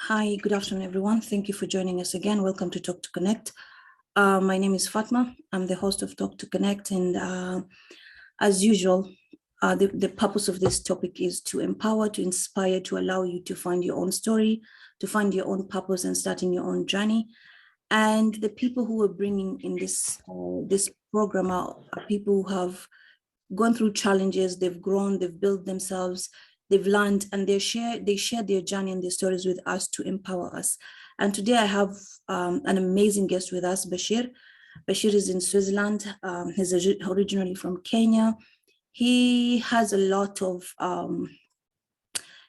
Hi, good afternoon, everyone. Thank you for joining us again. Welcome to Talk to Connect. My name is Fatma. I'm the host of Talk to Connect. And as usual, the purpose of this topic is to empower, to inspire, to allow you to find your own story, to find your own purpose and starting your own journey. And the people who are bringing in this program are people who have gone through challenges, they've grown, they've built themselves, they've learned, and they share their journey and their stories with us to empower us. And today I have an amazing guest with us, Bashir. Bashir is in Switzerland. He's originally from Kenya. He has a lot of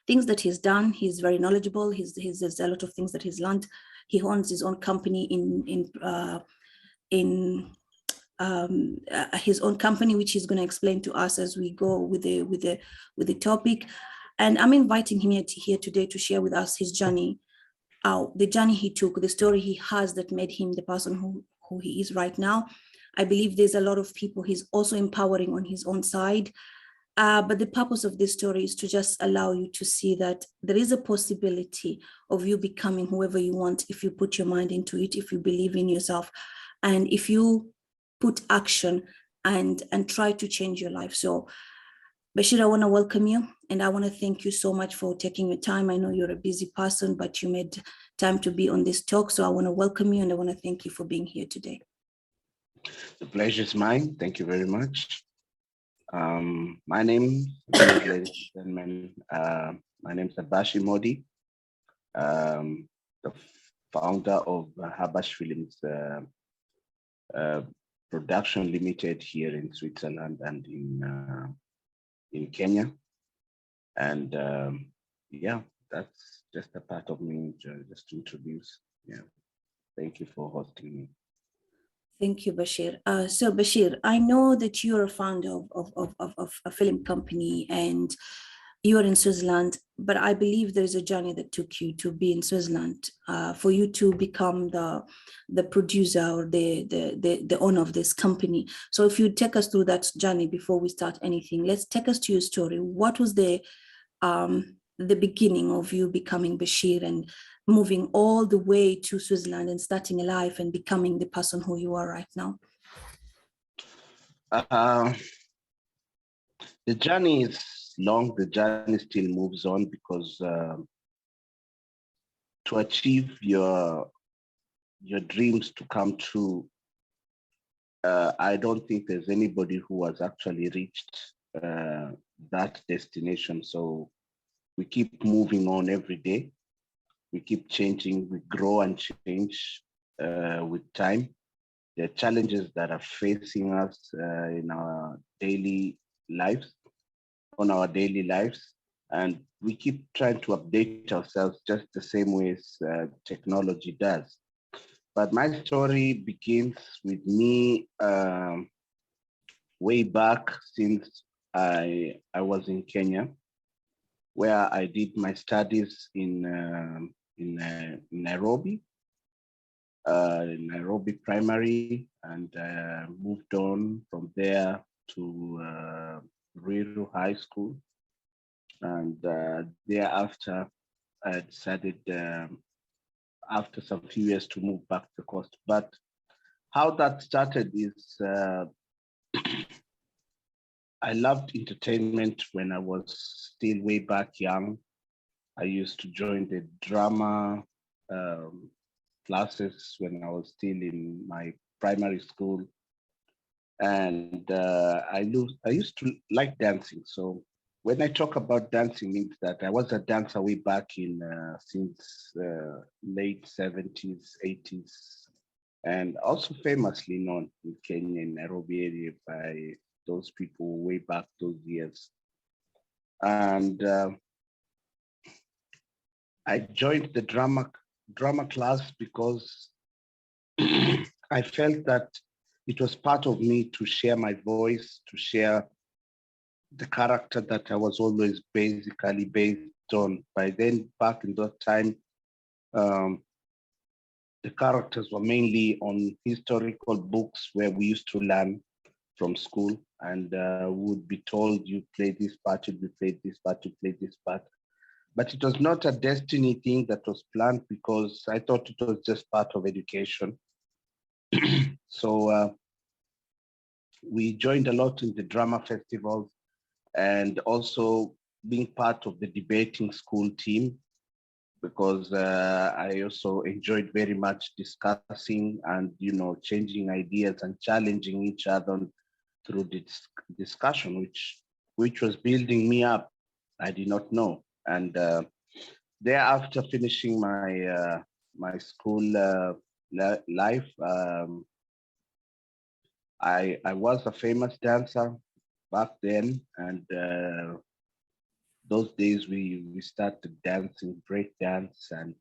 things that he's done. He's very knowledgeable. There's a lot of things that he's learned. He owns his own company in his own company, which he's going to explain to us as we go with the topic. And I'm inviting him here today to share with us his journey, the journey he took, the story he has that made him the person who he is right now. I believe there's a lot of people he's also empowering on his own side. But the purpose of this story is to just allow you to see that there is a possibility of you becoming whoever you want if you put your mind into it, if you believe in yourself, and if you put action and try to change your life. So Bashir, I want to welcome you and I want to thank you so much for taking your time. I know you're a busy person, but you made time to be on this talk. So I want to welcome you and I want to thank you for being here today. The pleasure is mine. Thank you very much. My name, ladies and gentlemen, my name is Bashir Mody, the founder of Habash Films Production Limited here in Switzerland and in Kenya. And yeah, that's just a part of me, just to introduce. Yeah, thank you for hosting me. Thank you, Bashir. So Bashir, I know that you're a founder of a film company and you're in Switzerland, but I believe there's a journey that took you to be in Switzerland, for you to become the producer or the owner of this company. So if you take us through that journey before we start anything, let's take us to your story. What was the beginning of you becoming Bashir and moving all the way to Switzerland and starting a life and becoming the person who you are right now? The journey is long. The journey still moves on because to achieve your dreams to come true, I don't think there's anybody who has actually reached that destination. So we keep moving on every day. We keep changing, we grow and change with time. There are challenges that are facing us in our daily lives, and we keep trying to update ourselves just the same way as technology does. But my story begins with me way back since I was in Kenya, where I did my studies in Nairobi, Primary, and moved on from there to Ruiru High School. And thereafter, I decided after some few years to move back to the coast. But how that started is I loved entertainment when I was still way back young. I used to join the drama classes when I was still in my primary school. And I used to like dancing. So when I talk about dancing, means that I was a dancer way back in since late 70s, 80s, and also famously known in Kenya, in Nairobi area by those people way back those years. And I joined the drama class because I felt that it was part of me to share my voice, to share the character that I was always basically based on. By then, back in that time, the characters were mainly on historical books where we used to learn from school, and would be told, you play this part, you play this part, you play this part. but it was not a destiny thing that was planned because I thought it was just part of education. So we joined a lot in the drama festivals and also being part of the debating school team, because I also enjoyed very much discussing and, you know, changing ideas and challenging each other through this discussion, which was building me up. I did not know. And thereafter finishing my school life, I was a famous dancer back then, and those days we started dancing break dance, and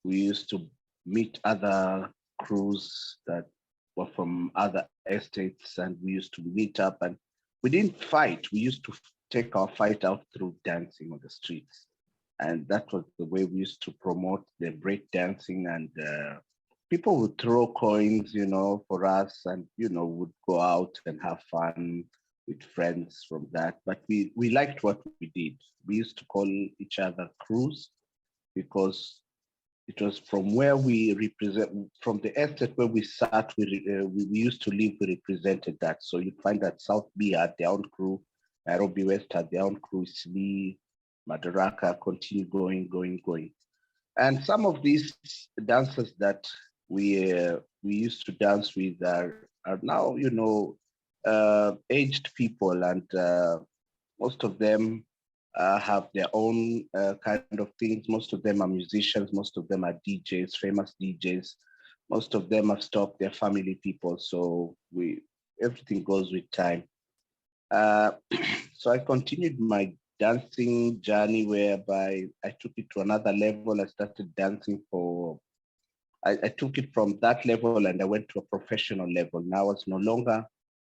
we used to meet other crews that were from other estates, and we used to meet up, and we didn't fight. We used to take our fight out through dancing on the streets, and that was the way we used to promote the break dancing. And people would throw coins, you know, for us, and, you know, would go out and have fun with friends from that. But we liked what we did. We used to call each other crews because it was from where we represent, from the estate where we sat, we used to live, we represented that. So you'd find that South B had their own crew, Nairobi West had their own crew, Slee, Madaraka, continue going. And some of these dancers that we used to dance with are now, you know, aged people, and most of them have their own kind of things. Most of them are musicians. Most of them are DJs, famous DJs. Most of them have stopped their family people. So everything goes with time. Uh, so I continued my dancing journey, whereby I took it to another level. I started dancing I took it from that level and I went to a professional level. Now I was no longer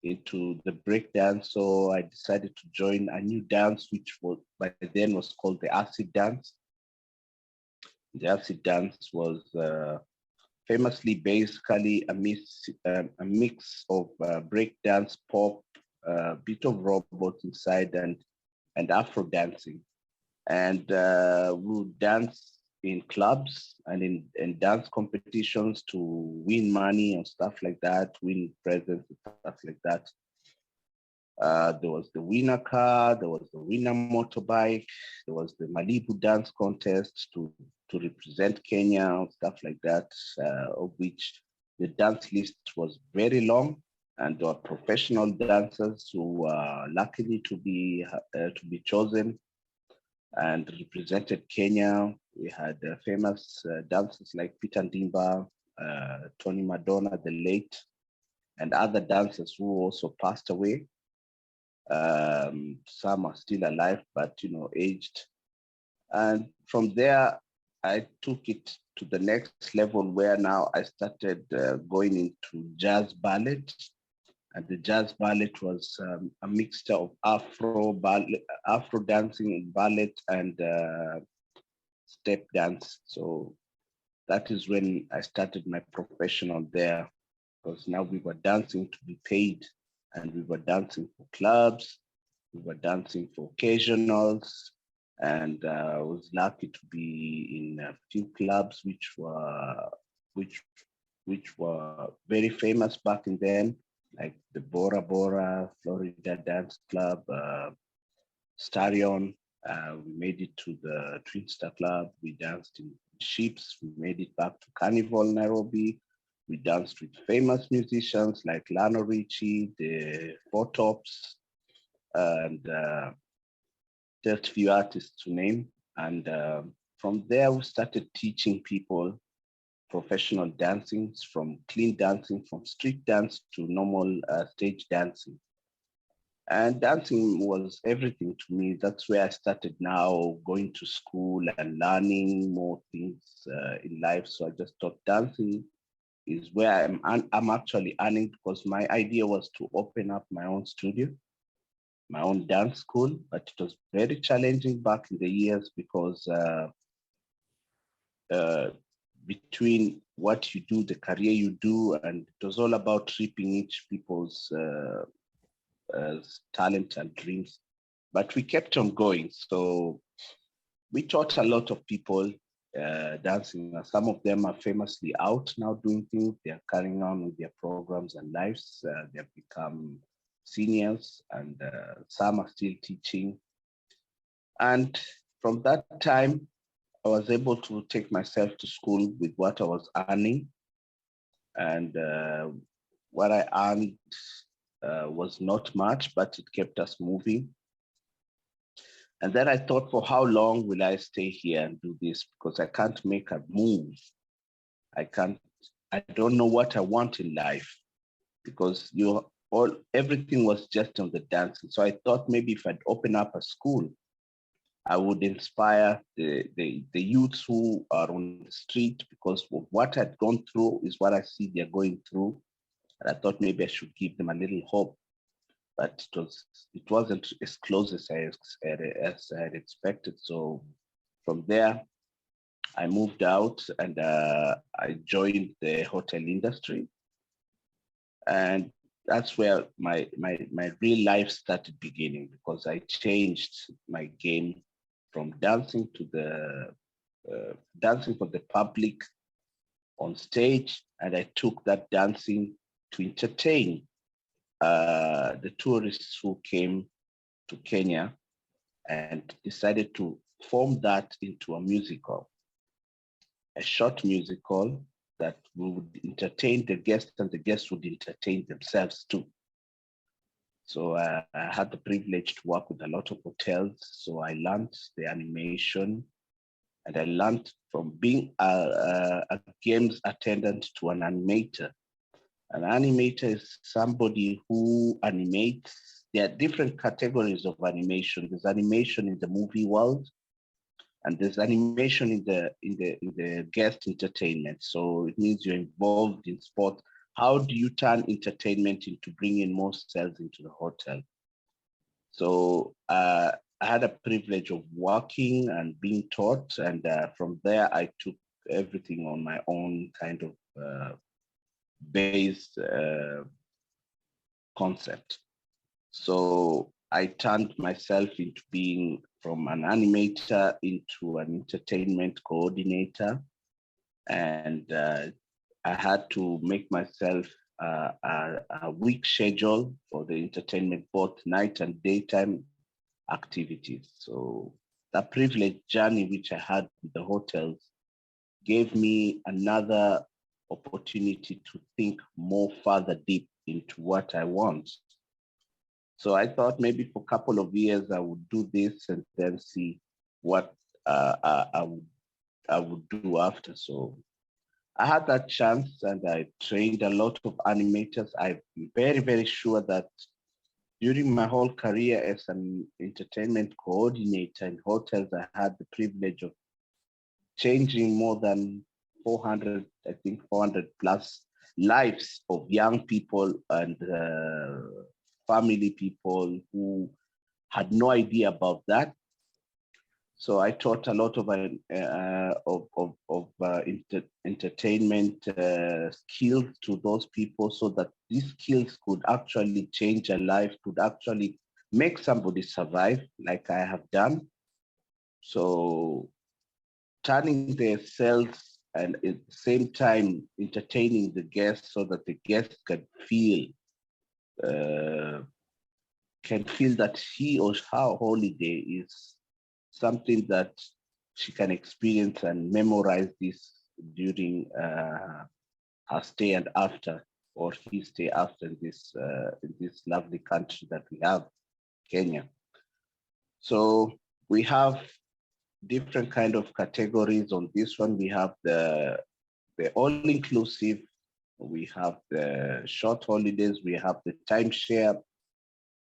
into the break dance. So I decided to join a new dance, which was by then was called the acid dance. The acid dance was famously basically a mix of break dance, pop, bit of robot inside, and Afro dancing. And we would dance in clubs and in dance competitions to win money and stuff like that, win presents and stuff like that. There was the winner car, there was the winner motorbike, there was the Malibu dance contest to represent Kenya, stuff like that, of which the dance list was very long. And there were professional dancers who were lucky to be chosen and represented Kenya. We had famous dancers like Peter Ndimba, Tony Madonna, the late, and other dancers who also passed away. Some are still alive, but, you know, aged. And from there, I took it to the next level, where now I started going into jazz ballet. And the jazz ballet was a mixture of Afro dancing, ballet, and step dance. So that is when I started my professional there, because now we were dancing to be paid, and we were dancing for clubs, we were dancing for occasionals, and I was lucky to be in a few clubs which were very famous back in then, like the Bora Bora, Florida Dance Club, Starion. We made it to the Twin Star Club. We danced in Ships. We made it back to Carnival, Nairobi. We danced with famous musicians like Lionel Richie, the Four Tops, and just a few artists to name. And from there, we started teaching people professional dancing, from clean dancing, from street dance to normal stage dancing. And dancing was everything to me. That's where I started now going to school and learning more things in life. So I just thought dancing is where I'm actually earning, because my idea was to open up my own studio, my own dance school, but it was very challenging back in the years, because between what you do, the career you do, and it was all about reaping each people's talent and dreams. But we kept on going. So we taught a lot of people dancing. Some of them are famously out now doing things. They are carrying on with their programs and lives. They have become seniors, and some are still teaching. And from that time, I was able to take myself to school with what I was earning. And what I earned was not much, but it kept us moving. And then I thought, for how long will I stay here and do this? Because I can't make a move. I don't know what I want in life, because everything was just on the dancing. So I thought maybe if I'd open up a school, I would inspire the youths who are on the street, because what I'd gone through is what I see they're going through. And I thought maybe I should give them a little hope. But it wasn't as close as I had expected. So from there, I moved out, and I joined the hotel industry. And that's where my real life started beginning, because I changed my game from dancing to the dancing for the public on stage, and I took that dancing to entertain the tourists who came to Kenya, and decided to form that into a musical, a short musical that would entertain the guests, and the guests would entertain themselves too. So I had the privilege to work with a lot of hotels. So I learned the animation, and I learned from being a games attendant to an animator. An animator is somebody who animates. There are different categories of animation. There's animation in the movie world, and there's animation in the guest entertainment. So it means you're involved in sport. How do you turn entertainment into bringing more sales into the hotel? So I had a privilege of working and being taught, and from there I took everything on my own kind of based concept. So I turned myself into being from an animator into an entertainment coordinator, and I had to make myself a week schedule for the entertainment, both night and daytime activities. So that privileged journey which I had with the hotels gave me another opportunity to think more further deep into what I want. So I thought maybe for a couple of years I would do this and then see what I would do after. So I had that chance, and I trained a lot of animators. I'm very, very sure that during my whole career as an entertainment coordinator in hotels, I had the privilege of changing more than 400, I think 400 plus lives of young people and family people who had no idea about that. So I taught a lot of entertainment skills to those people, so that these skills could actually change a life, could actually make somebody survive, like I have done. So turning their sales, and at the same time entertaining the guests, so that the guests uh, can feel that he or her holiday is something that she can experience and memorize this during her stay and after, or his stay after, in this lovely country that we have, Kenya. So we have different kind of categories on this one. We have the all-inclusive, we have the short holidays, we have the timeshare,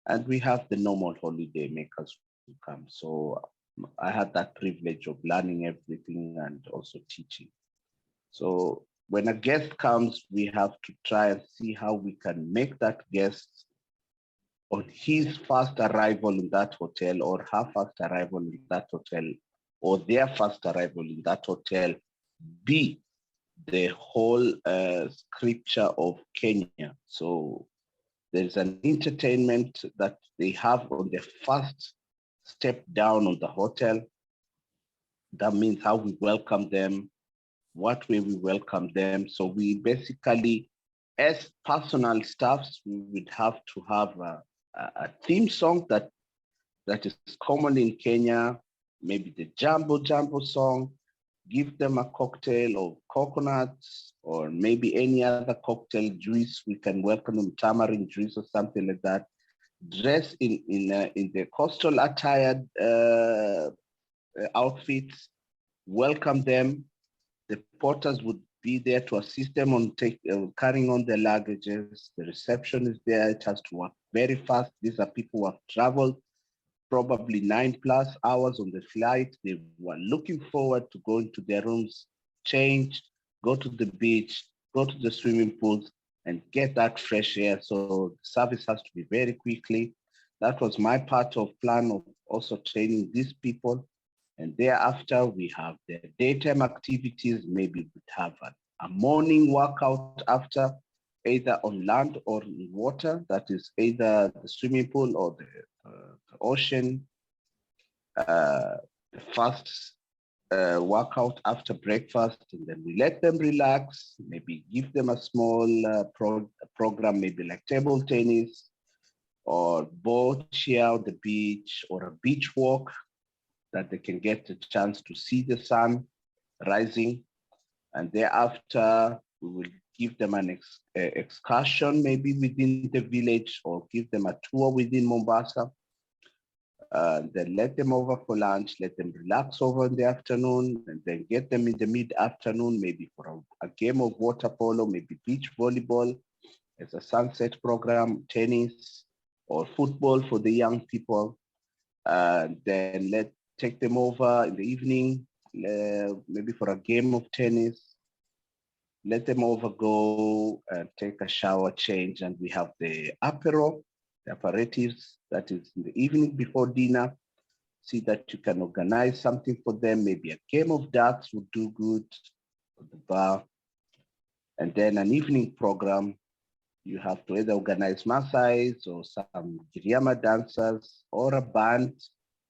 and we have the normal holiday makers who come. So I had that privilege of learning everything and also teaching. So when a guest comes, we have to try and see how we can make that guest, on his first arrival in that hotel, or her first arrival in that hotel, or their first arrival in that hotel, be the whole scripture of Kenya. So there's an entertainment that they have on the first step down on the hotel. That means how we welcome them, what way we welcome them. So we basically, as personal staffs, we would have to have a theme song that is common in Kenya, maybe the Jambo Jambo song, give them a cocktail of coconuts or maybe any other cocktail juice. We can welcome them, tamarind juice or something like that. Dress in the coastal attired outfits, welcome them. The porters would be there to assist them on carrying on their luggages. The reception is there. It has to work very fast. These are people who have traveled probably 9+ hours on the flight. They were looking forward to going to their rooms, change, go to the beach, go to the swimming pools, and get that fresh air. So the service has to be very quickly. That was my part of plan of also training these people. And thereafter, we have the daytime activities. Maybe we'd have a morning workout after, either on land or in water. That is either the swimming pool or the ocean. The first workout after breakfast, and then we let them relax, maybe give them a small program, maybe like table tennis or boat cheer on the beach or a beach walk, that they can get a chance to see the sun rising. And thereafter, we will give them an excursion maybe within the village, or give them a tour within Mombasa. Then let them over for lunch, let them relax over in the afternoon, and then get them in the mid-afternoon, maybe for a game of water polo, maybe beach volleyball as a sunset program, tennis, or football for the young people. Then take them over in the evening, maybe for a game of tennis. Let them over go and take a shower, change, and we have the apero, the aperitifs, that is in the evening before dinner. See that you can organize something for them. Maybe a game of darts would do good at the bar. And then an evening program. You have to either organize Maasais or some Giriama dancers or a band,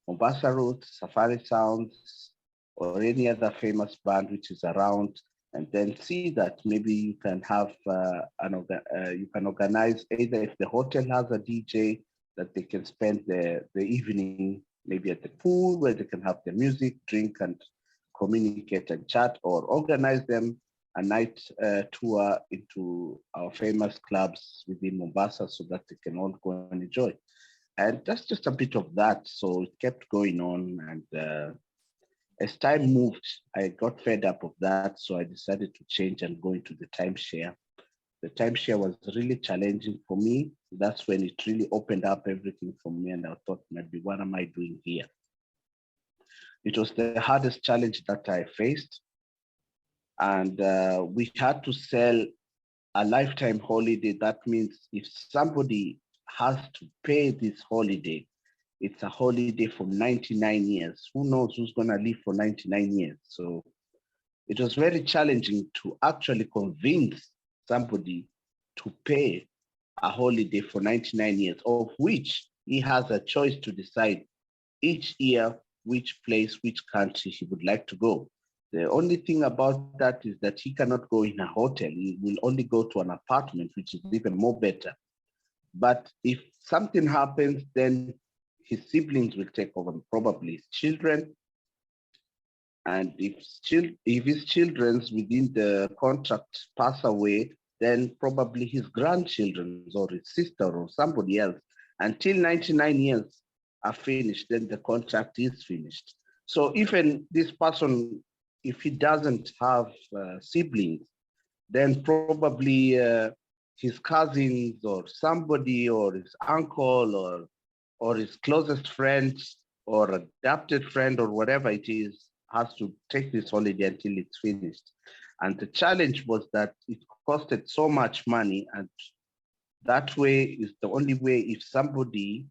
Mombasa Roots, Safari Sounds, or any other famous band which is around, and then see that maybe you can have you can organize, either if the hotel has a DJ, that they can spend the evening maybe at the pool where they can have their music, drink, and communicate and chat, or organize them a night tour into our famous clubs within Mombasa so that they can all go and enjoy. And that's just a bit of that. So it kept going on. And as time moved, I got fed up of that. So I decided to change and go into the timeshare. The timeshare was really challenging for me. That's when it really opened up everything for me. And I thought, maybe, what am I doing here? It was the hardest challenge that I faced. And we had to sell a lifetime holiday. That means if somebody has to pay this holiday, it's a holiday for 99 years. Who knows who's going to live for 99 years? So it was very challenging to actually convince somebody to pay a holiday for 99 years, of which he has a choice to decide each year which place, which country he would like to go. The only thing about that is that he cannot go in a hotel. He will only go to an apartment, which is even more better. But if something happens, then his siblings will take over, probably his children. And if his children's within the contract pass away, then probably his grandchildren or his sister or somebody else. Until 99 years are finished, then the contract is finished. So even this person, if he doesn't have siblings, then probably his cousins or somebody, or his uncle, or his closest friend, or adopted friend, or whatever it is, has to take this holiday until it's finished. And the challenge was that it costed so much money, and that way is the only way. If somebody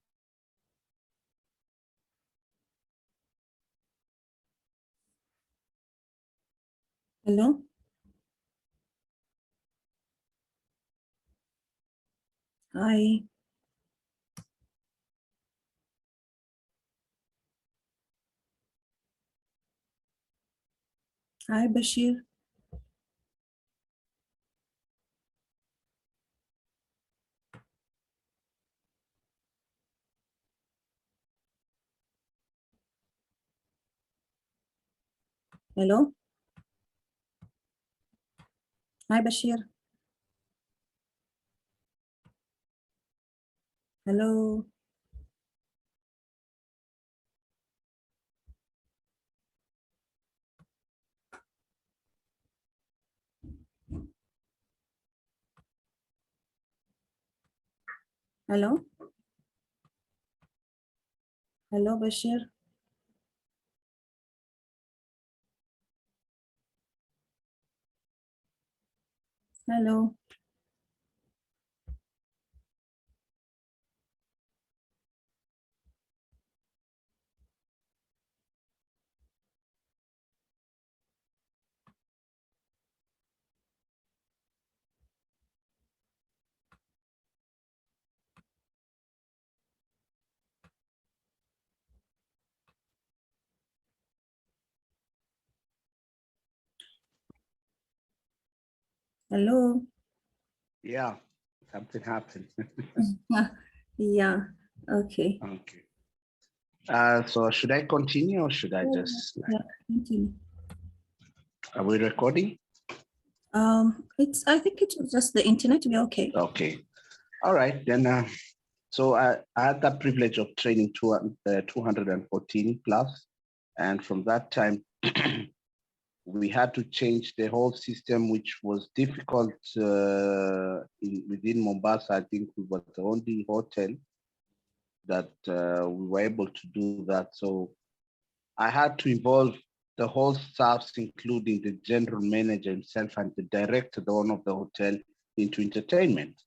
Hello? Hi. Hi, Bashir. Hello. Hi, Bashir. Hello. Hello. Hello, Bashir. Hello. Hello. Yeah, something happened. Yeah. Okay. Okay. So should I continue or should I just, Yeah. Continue. are we recording? I think it's just the internet. We're okay. Okay. All right, then. So I had the privilege of training 214 plus. And from that time, we had to change the whole system, which was difficult within Mombasa. I think we were the only hotel that we were able to do that. So I had to involve the whole staffs, including the general manager himself and the director, the owner of the hotel, into entertainment.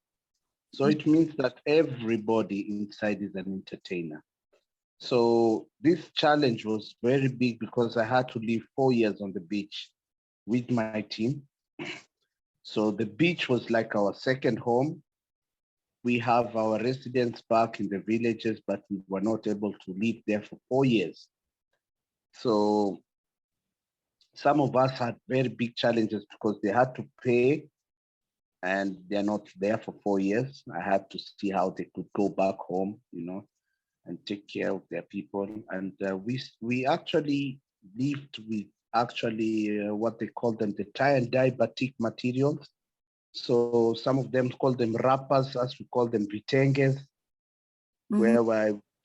So it means that everybody inside is an entertainer. So this challenge was very big because I had to live 4 years on the beach with my team. So the beach was like our second home. We have our residents back in the villages, but we were not able to live there for 4 years. So some of us had very big challenges because they had to pay and they're not there for 4 years. I had to see how they could go back home, and take care of their people. And we actually lived with what they call them, the tie and dye batik materials. So some of them call them wrappers, as we call them vitenges, where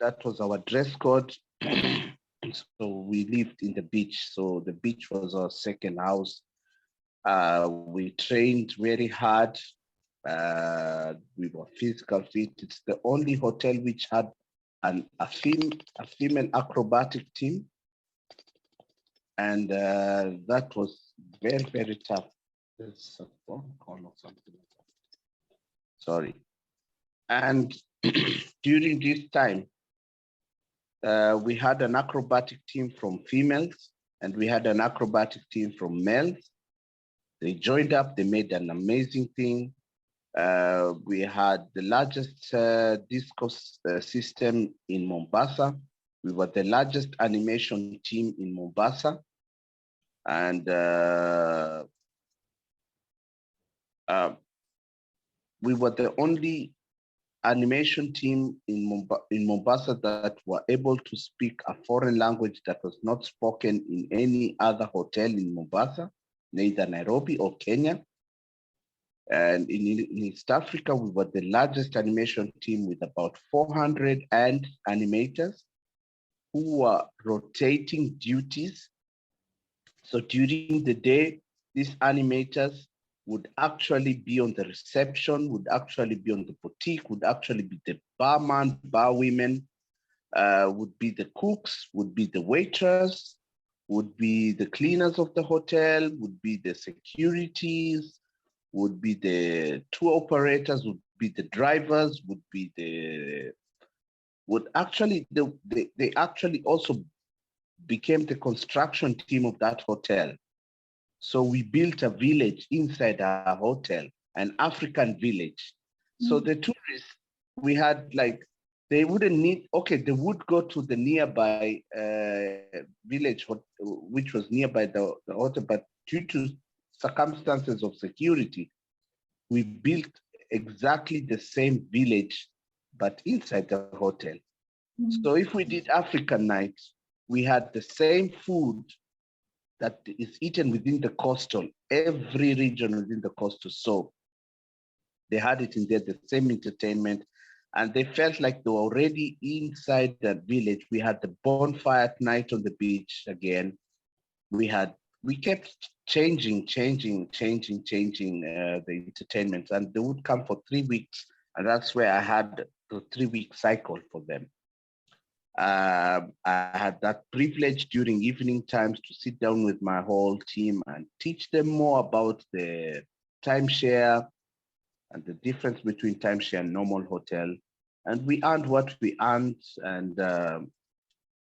that was our dress code. So we lived in the beach. So the beach was our second house. We trained very hard. We were physical fit. It's the only hotel which had a female acrobatic team. And that was very, very tough. There's a phone call or something. Sorry. And during this time, we had an acrobatic team from females and we had an acrobatic team from males. They joined up, they made an amazing thing. We had the largest disco system in Mombasa. We were the largest animation team in Mombasa. And we were the only animation team in Mombasa that were able to speak a foreign language that was not spoken in any other hotel in Mombasa, neither Nairobi or Kenya. And in East Africa, we were the largest animation team with about 400 animators who were rotating duties. So during the day, these animators would actually be on the reception, would actually be on the boutique, would actually be the barman, bar women, would be the cooks, would be the waiters, would be the cleaners of the hotel, would be the securities, would be the tour operators, would be the drivers, they actually also became the construction team of that hotel. So we built a village inside our hotel, an African village. So the tourists, we had like They wouldn't need, okay, they would go to the nearby village, which was nearby the hotel, but due to circumstances of security, we built exactly the same village, but inside the hotel. So if we did African night, we had the same food that is eaten within the coastal, every region within the coastal. So they had it in there, the same entertainment, and they felt like they were already inside that village. We had the bonfire at night on the beach again. We kept changing the entertainment, and they would come for 3 weeks, and that's where I had the 3-week cycle for them. I had that privilege during evening times to sit down with my whole team and teach them more about the timeshare and the difference between timeshare and normal hotel. And we earned what we earned, and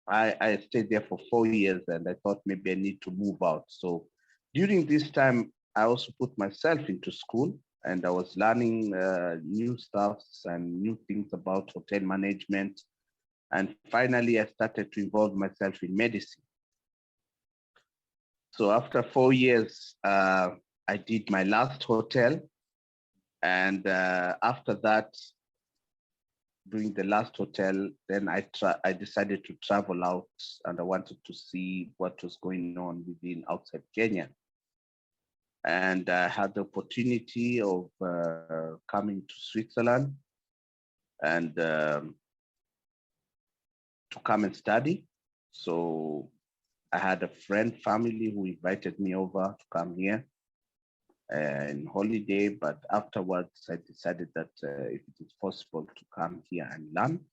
I stayed there for 4 years, and I thought maybe I need to move out. So during this time, I also put myself into school, and I was learning new stuffs and new things about hotel management. And finally, I started to involve myself in medicine. So after 4 years, I did my last hotel. And after that, during the last hotel, then I decided to travel out, and I wanted to see what was going on within outside Kenya. And I had the opportunity of coming to Switzerland and to come and study. So I had a friend, family who invited me over to come here in holiday, but afterwards I decided that if it is possible to come here and learn.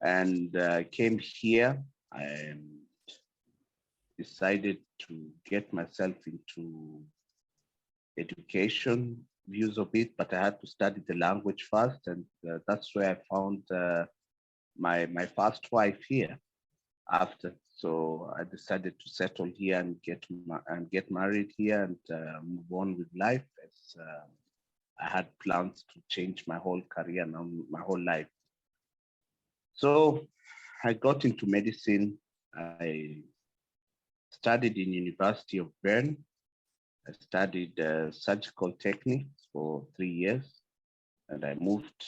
And I came here and decided to get myself into education views of it, but I had to study the language first, and that's where I found my first wife here after. So I decided to settle here and get married here and move on with life, as I had plans to change my whole career now, my whole life. So I got into medicine. I studied in University of Bern. I studied surgical techniques for 3 years, and I moved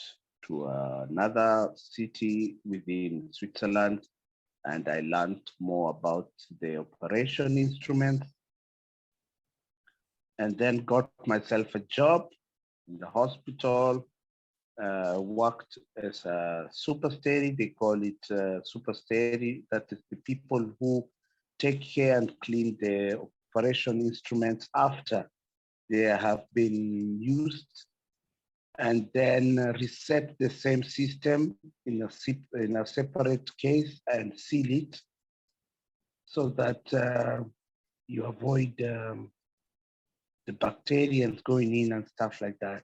to another city within Switzerland, and I learned more about the operation instruments, and then got myself a job in the hospital, worked as a superstary. They call it superstary. That is the people who take care and clean the operation instruments after they have been used, and then reset the same system in a separate case and seal it, so that you avoid the bacteria going in and stuff like that.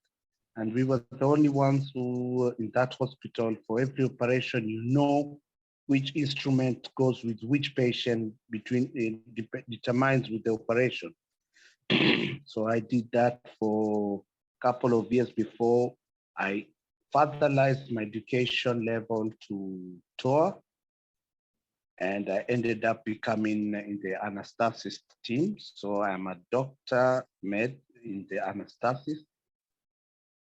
And we were the only ones who, in that hospital, for every operation, you know which instrument goes with which patient, determines with the operation. So I did that for a couple of years before I furtherized my education level to TOR, and I ended up becoming in the anaesthetist team. So I'm a doctor med in the anaesthetist.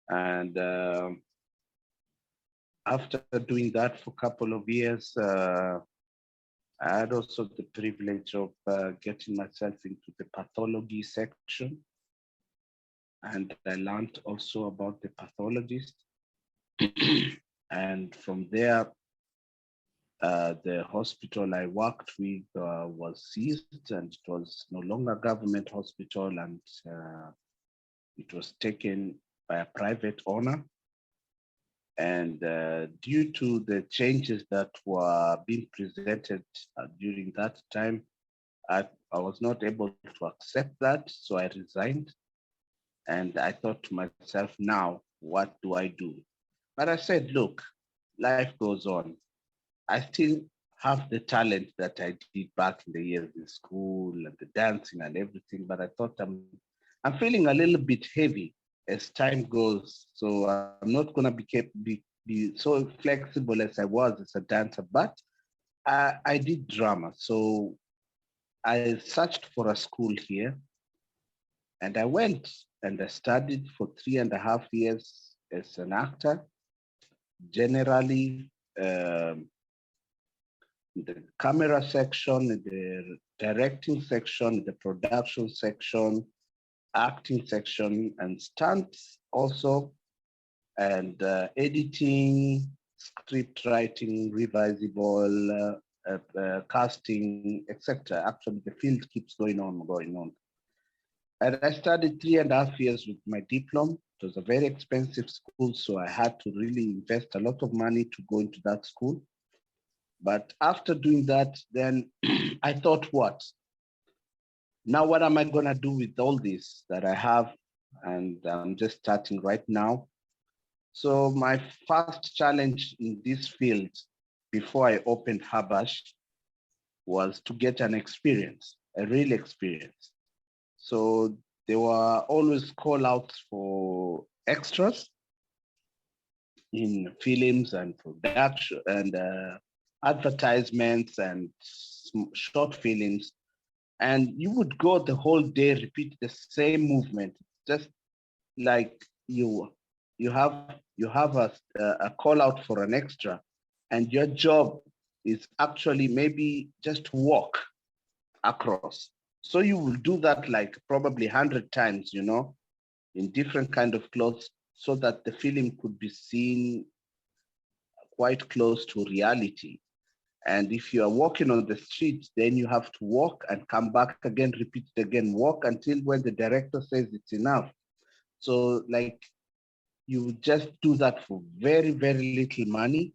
And after doing that for a couple of years, I had also the privilege of getting myself into the pathology section. And I learned also about the pathologist. And from there, the hospital I worked with was seized, and it was no longer a government hospital, and it was taken by a private owner. And due to the changes that were being presented during that time, I was not able to accept that, so I resigned. And I thought to myself, now, what do I do? But I said, look, life goes on. I still have the talent that I did back in the years in school and the dancing and everything, but I thought I'm feeling a little bit heavy as time goes. So I'm not gonna be be so flexible as I was as a dancer, but I did drama. So I searched for a school here, and I went and I studied for 3.5 years as an actor, generally in the camera section, in the directing section, in the production section, acting section, and stunts also, and editing, script writing, revisable, casting, etc. Actually, the field keeps going on, going on. And I studied 3.5 years with my diploma. It was a very expensive school, so I had to really invest a lot of money to go into that school. But after doing that, then I thought, what? Now, what am I going to do with all this that I have? And I'm just starting right now. So my first challenge in this field before I opened Habash was to get an experience, a real experience. So there were always call outs for extras in films and production and advertisements and short films. And you would go the whole day, repeat the same movement, just like you have a call out for an extra, and your job is actually maybe just walk across. So you will do that like probably 100 times, in different kind of clothes, so that the film could be seen quite close to reality. And if you are walking on the street, then you have to walk and come back again, repeat it again, walk until when the director says it's enough. So like you just do that for very, very little money.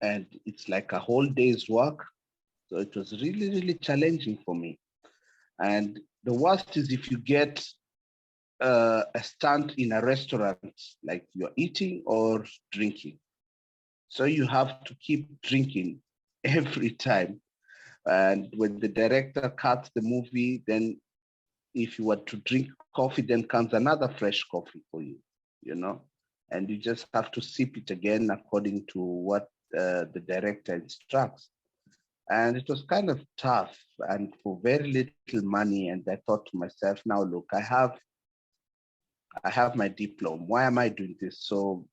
And it's like a whole day's work. So it was really, really challenging for me. And the worst is if you get a stand in a restaurant, like you're eating or drinking. So you have to keep drinking every time. And when the director cuts the movie, then if you were to drink coffee, then comes another fresh coffee for you, you know? And you just have to sip it again according to what the director instructs. And it was kind of tough and for very little money. And I thought to myself, now look, I have my diploma. Why am I doing this? So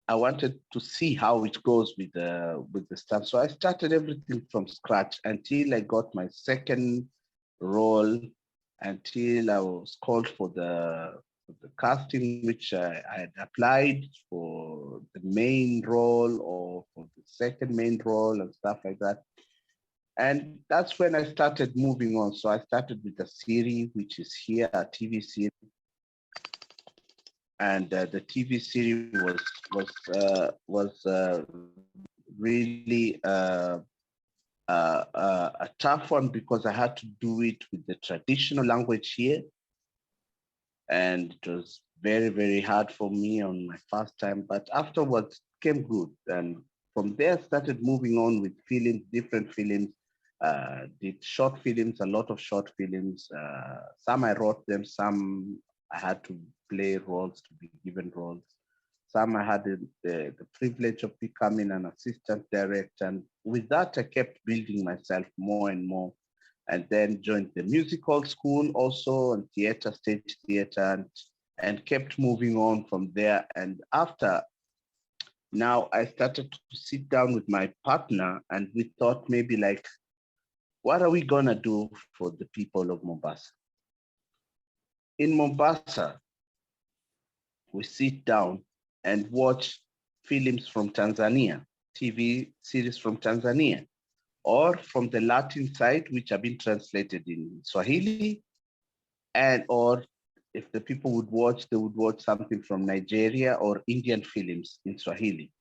I wanted to see how it goes with the stuff. So I started everything from scratch until I got my second role, until I was called for the casting, which I had applied for the main role or for the second main role and stuff like that. And that's when I started moving on. So I started with a series, which is here, a TV series. And the TV series was really a tough one because I had to do it with the traditional language here, and it was very, very hard for me on my first time. But afterwards, it came good, and from there started moving on with films, different films. Did short films, a lot of short films. Some I wrote them, some I had to play roles, to be given roles. Some I had the privilege of becoming an assistant director. And with that, I kept building myself more and more. And then joined the musical school also, and theater, stage theater, and kept moving on from there. And after, now I started to sit down with my partner, and we thought maybe like, what are we gonna do for the people of Mombasa? In Mombasa, we sit down and watch films from Tanzania, TV series from Tanzania, or from the Latin side, which have been translated in Swahili, and or if the people would watch, they would watch something from Nigeria or Indian films in Swahili.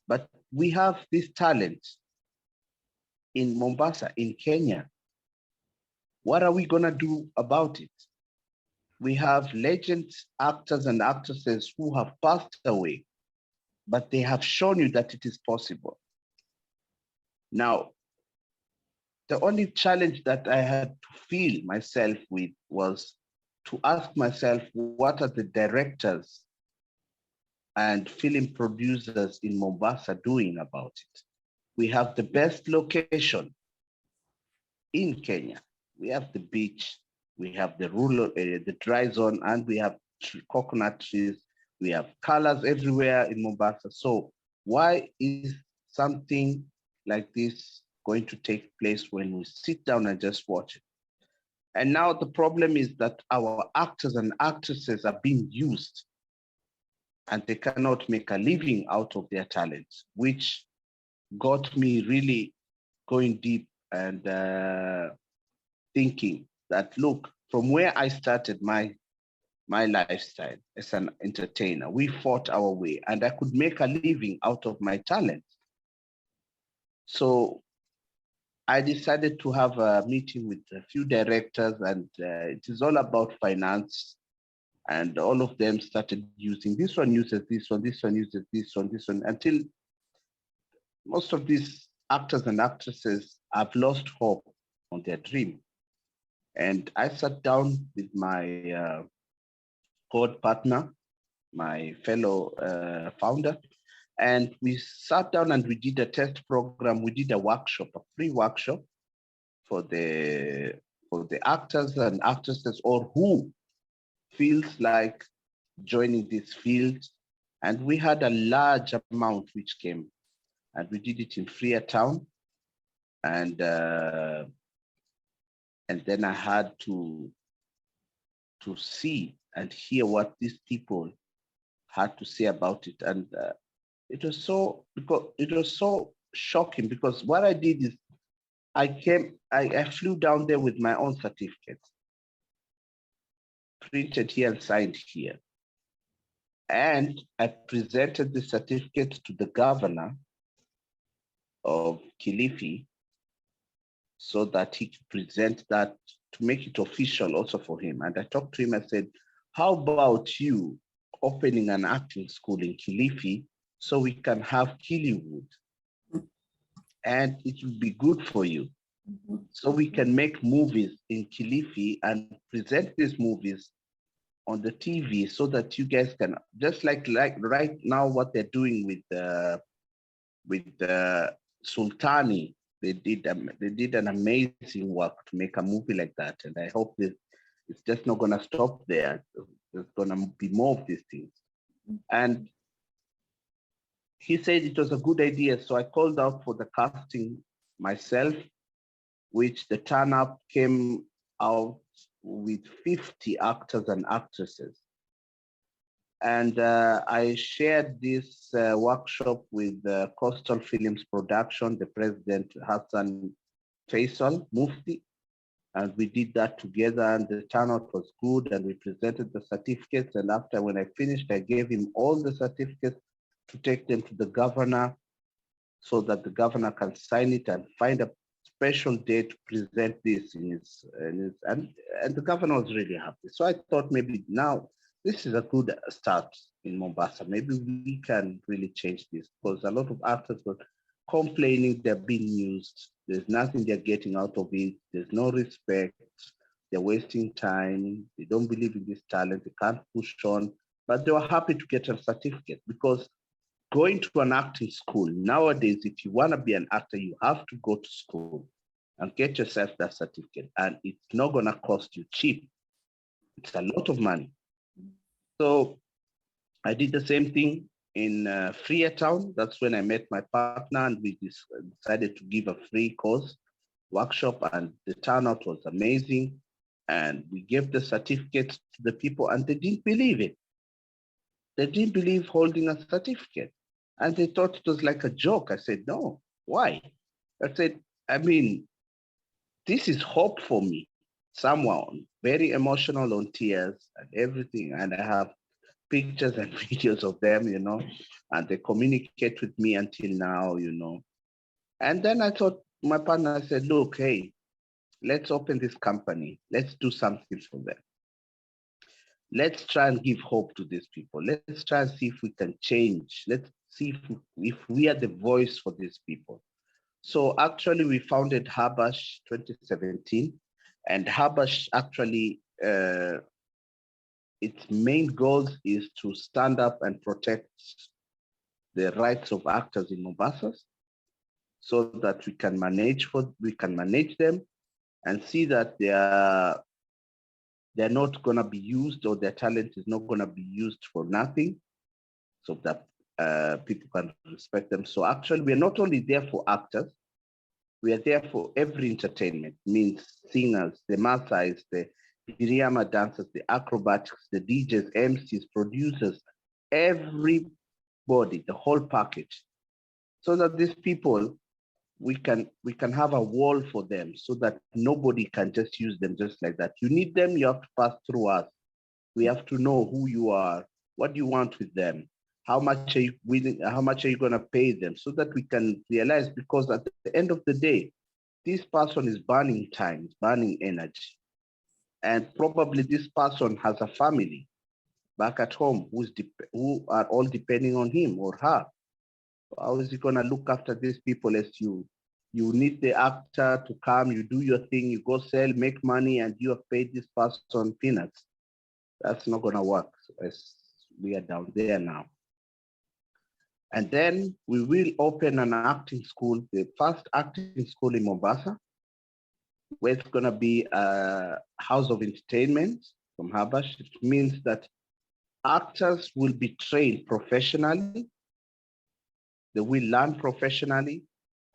But we have this talent in Mombasa, in Kenya. What are we gonna do about it? We have legends, actors and actresses who have passed away, but they have shown you that it is possible. Now, the only challenge that I had to feel myself with was to ask myself, what are the directors and film producers in Mombasa doing about it. We have the best location in Kenya. We have the beach, we have the rural area, the dry zone, and we have coconut trees. We have colors everywhere in Mombasa. So why is something like this going to take place when we sit down and just watch it? And now the problem is that our actors and actresses are being used and they cannot make a living out of their talents, which got me really going deep and thinking that, look, from where I started my lifestyle as an entertainer, we fought our way and I could make a living out of my talent. So I decided to have a meeting with a few directors, and it is all about finance. And all of them started using this one uses this one, this one uses this one, until most of these actors and actresses have lost hope on their dream. And I sat down with my code partner, my fellow founder, and we sat down and we did a test program. We did a workshop, a free workshop for the actors and actresses, or who feels like joining this field. And we had a large amount which came, and we did it in Freetown. And then I had to see and hear what these people had to say about it. And it was so shocking, because what I did is I flew down there with my own certificate, printed here and signed here. And I presented the certificate to the governor of Kilifi so that he could present that, to make it official also for him. And I talked to him, I said, how about you opening an acting school in Kilifi so we can have Killywood? And it will be good for you. So we can make movies in Kilifi and present these movies on the TV so that you guys can, just like right now what they're doing with Sultani. They did an amazing work to make a movie like that. And I hope that it's just not gonna stop there. There's gonna be more of these things. And he said it was a good idea. So I called out for the casting myself, which the turn-up came out with 50 actors and actresses. And I shared this workshop with Coastal Films Production, the president, Hassan Faisal Mufti. And we did that together, and the turnout was good, and we presented the certificates. And after, when I finished, I gave him all the certificates to take them to the governor so that the governor can sign it and find a special day to present this and the governor was really happy. So I thought maybe now this is a good start in Mombasa. Maybe we can really change this, because a lot of actors were complaining they're being used. There's nothing they're getting out of it. There's no respect. They're wasting time. They don't believe in this talent. They can't push on. But they were happy to get a certificate, because going to an acting school nowadays, if you want to be an actor, you have to go to school and get yourself that certificate. And it's not going to cost you cheap. It's a lot of money. So I did the same thing in Freetown. That's when I met my partner, and we decided to give a free course workshop, and the turnout was amazing. And we gave the certificates to the people, and they didn't believe it. They didn't believe holding a certificate. And they thought it was like a joke. I said, no, why? I said, I mean, this is hope for me. Someone very emotional, on tears and everything. And I have pictures and videos of them, and they communicate with me until now, And then I thought, my partner said, look, hey, let's open this company. Let's do something for them. Let's try and give hope to these people. Let's try and see if we can change. Let's see if we are the voice for these people. So actually, we founded Habash 2017, and Habash actually its main goals is to stand up and protect the rights of actors in Mombasa, so that we can manage them and see that they're not going to be used, or their talent is not going to be used for nothing, so that people can respect them. So actually, we're not only there for actors, we are there for every entertainment, means singers, the Maasais, the Giriama dancers, the acrobatics, the DJs, MCs, producers, everybody, the whole package, so that these people, we can have a wall for them, so that nobody can just use them just like that. You need them, you have to pass through us. We have to know who you are, what do you want with them, how much are you willing, how much are you going to pay them, so that we can realize, because at the end of the day, this person is burning time, is burning energy. And probably this person has a family back at home who are all depending on him or her. How is he going to look after these people? As you need the actor to come, you do your thing, you go sell, make money, and you have paid this person peanuts. That's not going to work as we are down there now. And then we will open an acting school, the first acting school in Mombasa, where it's going to be a house of entertainment from Habash. It means that actors will be trained professionally, they will learn professionally,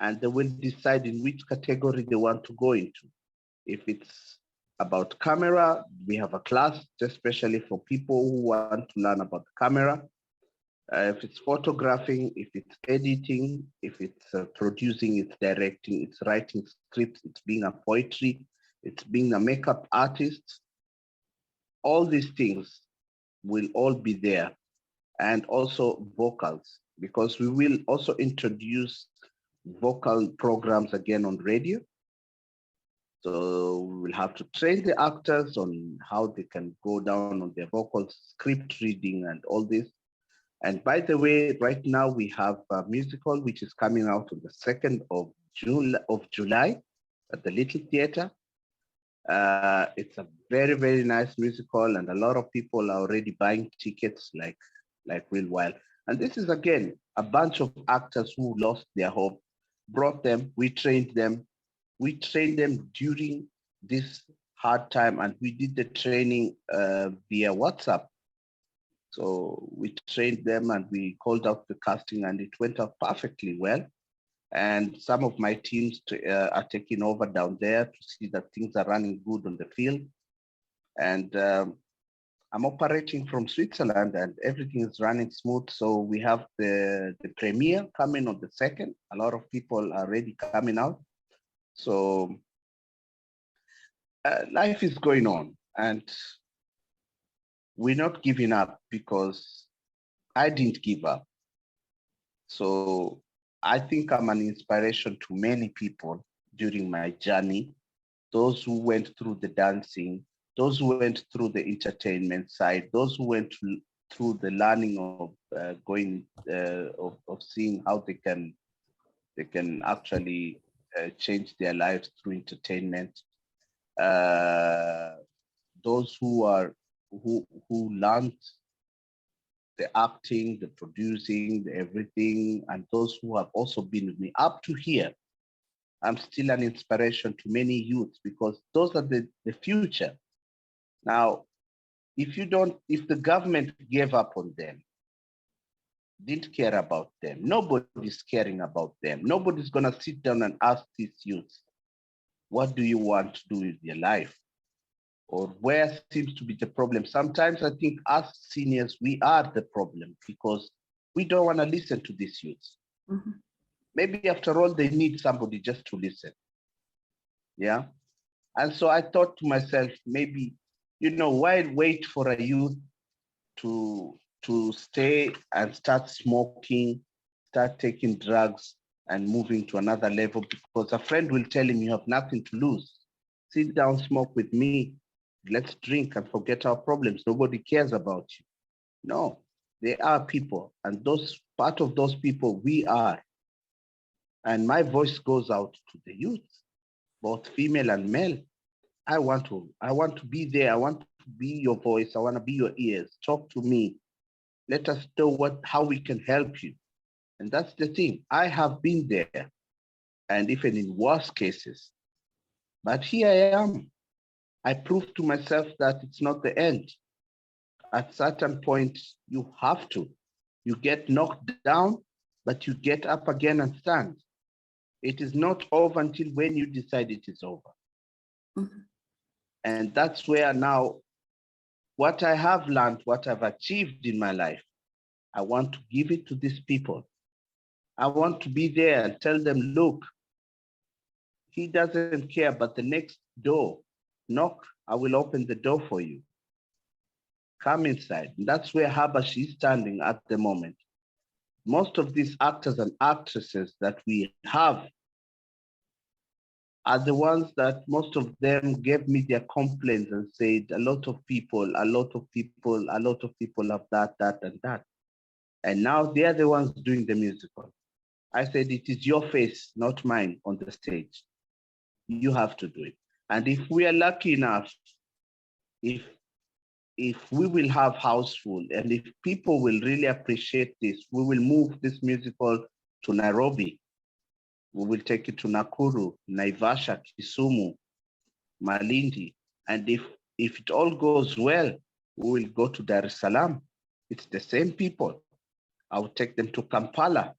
and they will decide in which category they want to go into. If it's about camera, we have a class especially for people who want to learn about the camera. If it's photographing, if it's editing, if it's producing, it's directing, it's writing scripts, it's being a poetry, it's being a makeup artist, all these things will all be there. And also vocals, because we will also introduce vocal programs again on radio. So we will have to train the actors on how they can go down on their vocals, script reading, and all this. And by the way, right now we have a musical which is coming out on the 2nd of July at the Little Theatre. It's a very, very nice musical, and a lot of people are already buying tickets like real wild. And this is, again, a bunch of actors who lost their hope, brought them, we trained them during this hard time, and we did the training via WhatsApp. So we trained them and we called out the casting, and it went out perfectly well. And some of my teams are taking over down there to see that things are running good on the field. And I'm operating from Switzerland, and everything is running smooth. So we have the premiere coming on the 2nd. A lot of people are already coming out. So life is going on, and we're not giving up, because I didn't give up. So I think I'm an inspiration to many people during my journey, those who went through the dancing, those who went through the entertainment side, those who went through the learning of of seeing how they can actually change their lives through entertainment. Those who learned the acting, the producing, the everything, and those who have also been with me up to here. I'm still an inspiration to many youths, because those are the future. Now, if the government gave up on them, didn't care about them, nobody's caring about them. Nobody's gonna sit down and ask these youths, what do you want to do with your life? Or where seems to be the problem? Sometimes I think us seniors, we are the problem, because we don't want to listen to these youths. Mm-hmm. Maybe after all, they need somebody just to listen. Yeah. And so I thought to myself, maybe, why wait for a youth to stay and start smoking, start taking drugs and moving to another level, because a friend will tell him, you have nothing to lose. Sit down, smoke with me. Let's drink and forget our problems. Nobody cares about you. No, they are people. And part of those people, we are. And my voice goes out to the youth, both female and male. I want to be there. I want to to be your voice. I want to be your ears. Talk to me. Let us know how we can help you. And that's the thing. I have been there, and even in worse cases. But here I am. I proved to myself that it's not the end. At certain point, you have to. You get knocked down, but you get up again and stand. It is not over until when you decide it is over. Mm-hmm. And that's where now, what I have learned, what I've achieved in my life, I want to give it to these people. I want to be there and tell them, look, he doesn't care, but the next door, knock, I will open the door for you. Come inside. And that's where Habash is standing at the moment. Most of these actors and actresses that we have are the ones that most of them gave me their complaints and said, a lot of people have that, and that. And now they are the ones doing the musical. I said, it is your face, not mine, on the stage. You have to do it. And if we are lucky enough, if we will have house full, and if people will really appreciate this, we will move this musical to Nairobi. We will take it to Nakuru, Naivasha, Kisumu, Malindi. And if it all goes well, we will go to Dar es Salaam. It's the same people. I will take them to Kampala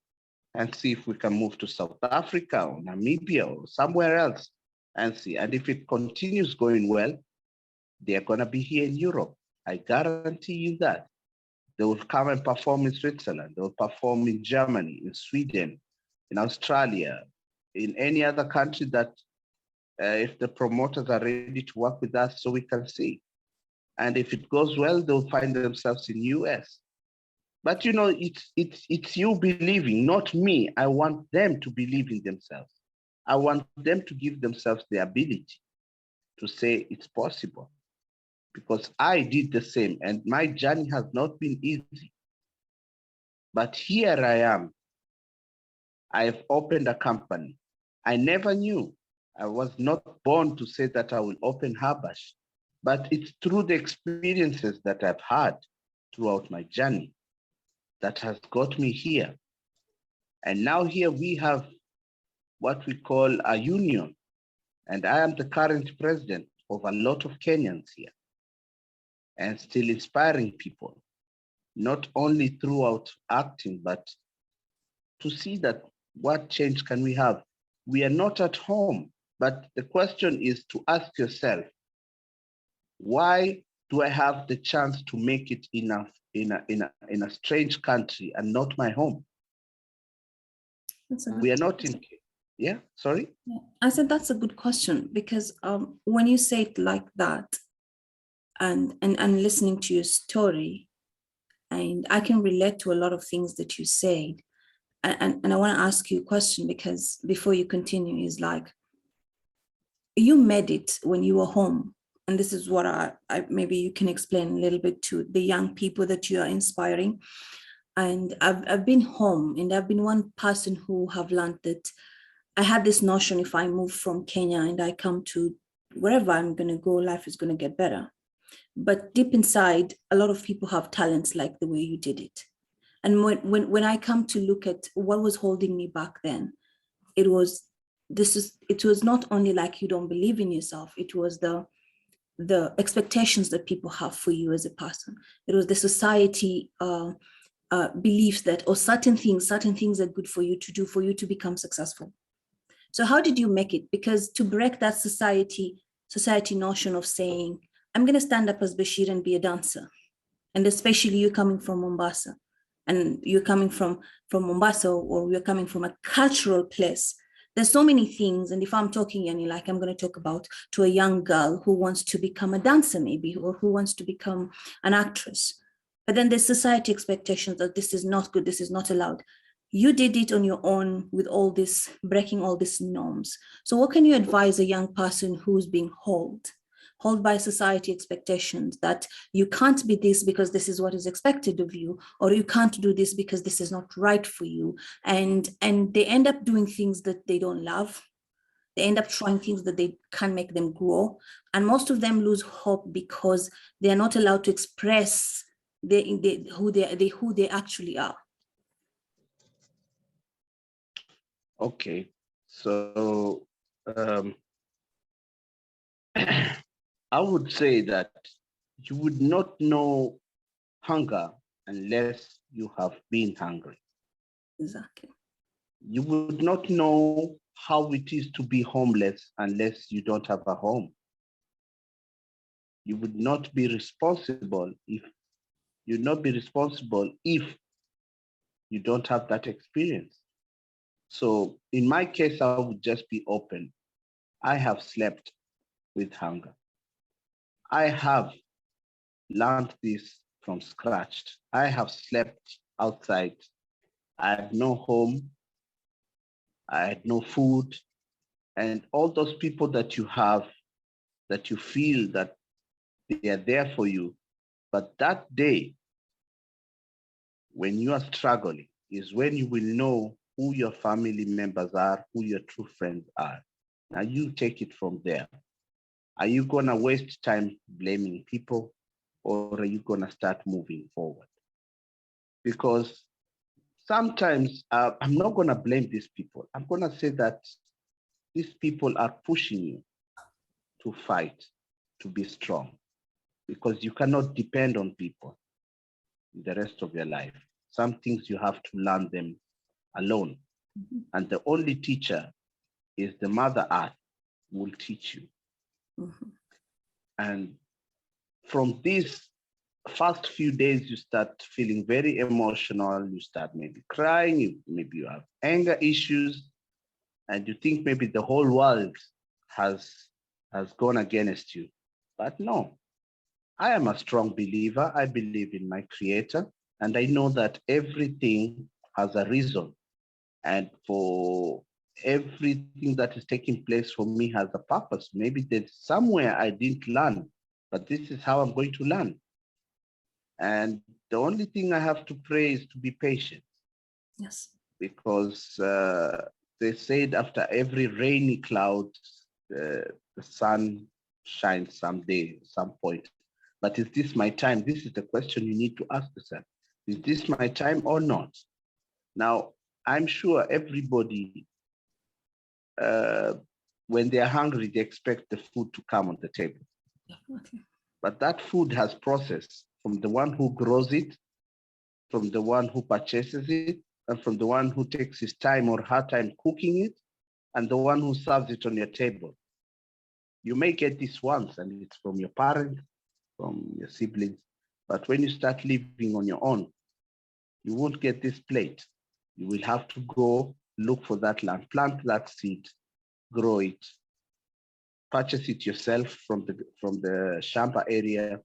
and see if we can move to South Africa or Namibia or somewhere else and see. And if it continues going well, they're going to be here in Europe. I guarantee you that. They will come and perform in Switzerland. They will perform in Germany, in Sweden, in Australia, in any other country that if the promoters are ready to work with us so we can see. And if it goes well, they'll find themselves in US. But you know, it's you believing, not me. I want them to believe in themselves. I want them to give themselves the ability to say it's possible. Because I did the same, and my journey has not been easy. But here I am. I've opened a company. I never knew. I was not born to say that I will open Habash, but it's through the experiences that I've had throughout my journey that has got me here. And now here we have what we call a union, and I am the current president of a lot of Kenyans here, and still inspiring people, not only throughout acting, but to see that what change can we have? We are not at home, but the question is to ask yourself, why do I have the chance to make it in a strange country and not my home? We are not in, yeah, sorry? Yeah. I said that's a good question, because when you say it like that, and listening to your story, and I can relate to a lot of things that you said. And I want to ask you a question, because before you continue, is like, you made it when you were home. And this is what I maybe you can explain a little bit to the young people that you are inspiring. And I've been home, and I've been one person who have learned that I had this notion, if I move from Kenya and I come to wherever I'm going to go, life is going to get better. But deep inside, a lot of people have talents like the way you did it. And when I come to look at what was holding me back then, it was not only like you don't believe in yourself, it was the expectations that people have for you as a person. It was the society beliefs that, or certain things are good for you to do, for you to become successful. So how did you make it? Because to break that society notion of saying, I'm going to stand up as Bashir and be a dancer. And especially you coming from Mombasa, and you're coming from Mombasa, or you're coming from a cultural place. There's so many things. And if I'm talking, like I'm going to talk about to a young girl who wants to become a dancer maybe, or who wants to become an actress. But then there's society expectations that this is not good, this is not allowed. You did it on your own with all this, breaking all these norms. So what can you advise a young person who's being held by society expectations, that you can't be this because this is what is expected of you, or you can't do this because this is not right for you, and they end up doing things that they don't love, They end up trying things that they can't make them grow. And most of them lose hope because they are not allowed to express who they actually are. Okay, so I would say that you would not know hunger unless you have been hungry. Exactly. You would not know how it is to be homeless unless you don't have a home. You would not be responsible if you don't have that experience. So in my case, I would just be open. I have slept with hunger. I have learned this from scratch. I have slept outside. I had no home. I had no food. And all those people that you have, that you feel that they are there for you. But that day, when you are struggling, is when you will know who your family members are, who your true friends are. Now you take it from there. Are you going to waste time blaming people, or are you going to start moving forward? Because sometimes I'm not going to blame these people. I'm going to say that these people are pushing you to fight, to be strong, because you cannot depend on people the rest of your life. Some things you have to learn them alone. Mm-hmm. And the only teacher is the Mother Earth who will teach you. Mm-hmm. And from these first few days, you start feeling very emotional. You start maybe crying, maybe you have anger issues, and you think maybe the whole world has gone against you. But no, I am a strong believer. I believe in my creator, and I know that everything has a reason. And for everything that is taking place for me has a purpose. Maybe there's somewhere I didn't learn, but this is how I'm going to learn. And the only thing I have to pray is to be patient. Yes. Because they said after every rainy cloud, the sun shines someday, some point. But is this my time? This is the question you need to ask yourself. Is this my time or not? Now, I'm sure everybody, when they're hungry, they expect the food to come on the table. Okay. But that food has process from the one who grows it, from the one who purchases it, and from the one who takes his time or her time cooking it, and the one who serves it on your table. You may get this once, and it's from your parents, from your siblings. But when you start living on your own, you won't get this plate. You will have to go look for that land, plant that seed, grow it, purchase it yourself from the shamba area,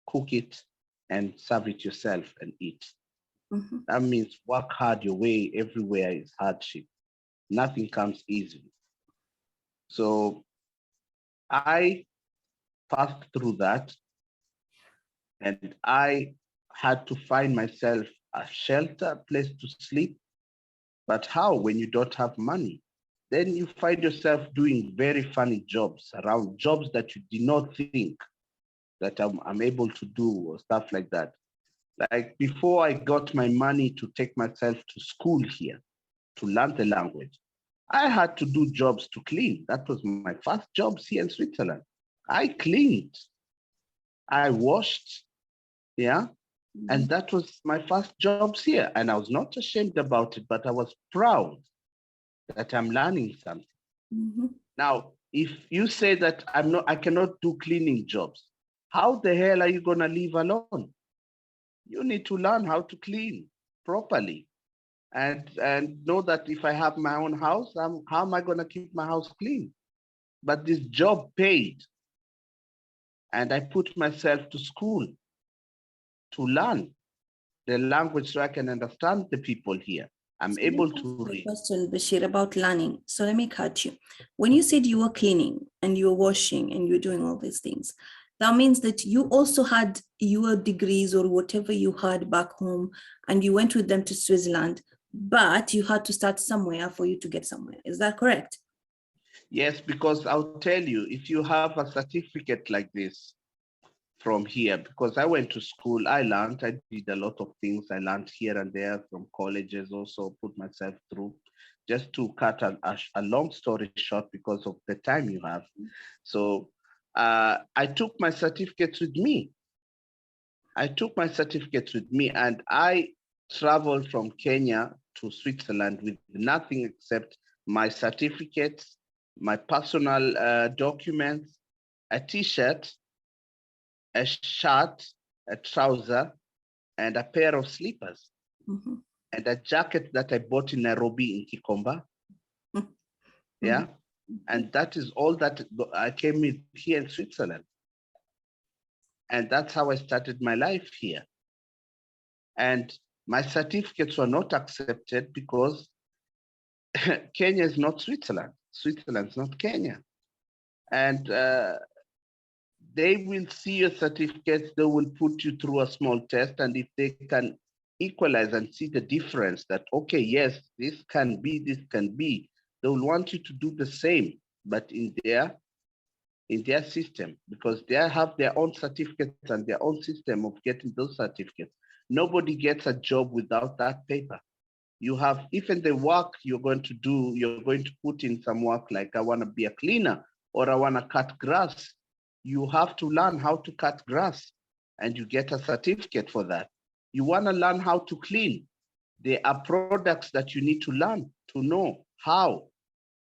cook it, and serve it yourself and eat. Mm-hmm. That means work hard your way. Everywhere is hardship. Nothing comes easily. So I passed through that, and I had to find myself a shelter, a place to sleep. But how when you don't have money? Then you find yourself doing very funny jobs around, jobs that you did not think that I'm able to do, or stuff like that. Like before I got my money to take myself to school here, to learn the language, I had to do jobs to clean. That was my first jobs here in Switzerland. I cleaned, I washed, yeah. Mm-hmm. And that was my first jobs here. And I was not ashamed about it, but I was proud that I'm learning something. Mm-hmm. Now, if you say that I cannot do cleaning jobs, how the hell are you gonna live alone? You need to learn how to clean properly, and know that if I have my own house, how am I gonna keep my house clean? But this job paid, and I put myself to school to learn the language so I can understand the people here. I'm So let me able ask to you a read. question, Bashir, about learning. So let me cut you. When you said you were cleaning and you were washing and you're doing all these things, that means that you also had your degrees or whatever you had back home and you went with them to Switzerland, but you had to start somewhere for you to get somewhere. Is that correct? Yes, because I'll tell you, if you have a certificate like this from here, because I went to school, I learned, I did a lot of things. I learned here and there from colleges, also put myself through. Just to cut a long story short, because of the time you have. So I took my certificates with me. I took my certificates with me, and I traveled from Kenya to Switzerland with nothing except my certificates, my personal documents, a t-shirt, a shirt, a trouser, and a pair of slippers, Mhm. and a jacket that I bought in Nairobi in Kikomba. Yeah. And that is all that I came with here in Switzerland. And that's how I started my life here. And my certificates were not accepted because Kenya is not Switzerland. Switzerland is not Kenya. And they will see your certificates, they will put you through a small test. And if they can equalize and see the difference that, okay, yes, this can be, they will want you to do the same, but in their system, because they have their own certificates and their own system of getting those certificates. Nobody gets a job without that paper. You have, even the work you're going to do, you're going to put in some work, like I want to be a cleaner or I want to cut grass. You have to learn how to cut grass and you get a certificate for that. You want to learn how to clean. There are products that you need to learn to know how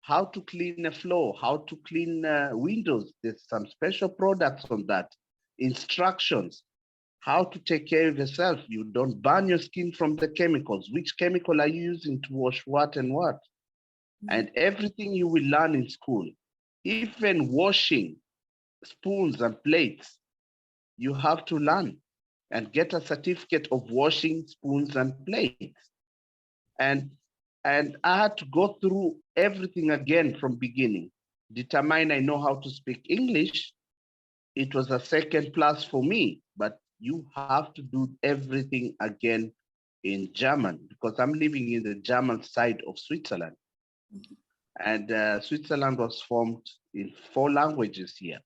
to clean a floor, how to clean windows. There's some special products on that. Instructions, how to take care of yourself. You don't burn your skin from the chemicals. Which chemical are you using to wash what and what? And everything you will learn in school. Even washing spoons and plates, you have to learn and get a certificate of washing spoons and plates. And and I had to go through everything again from beginning. Determine I know how to speak English. It was a second plus for me, but you have to do everything again in German because I'm living in the German side of Switzerland. And Switzerland was formed in 4 languages here.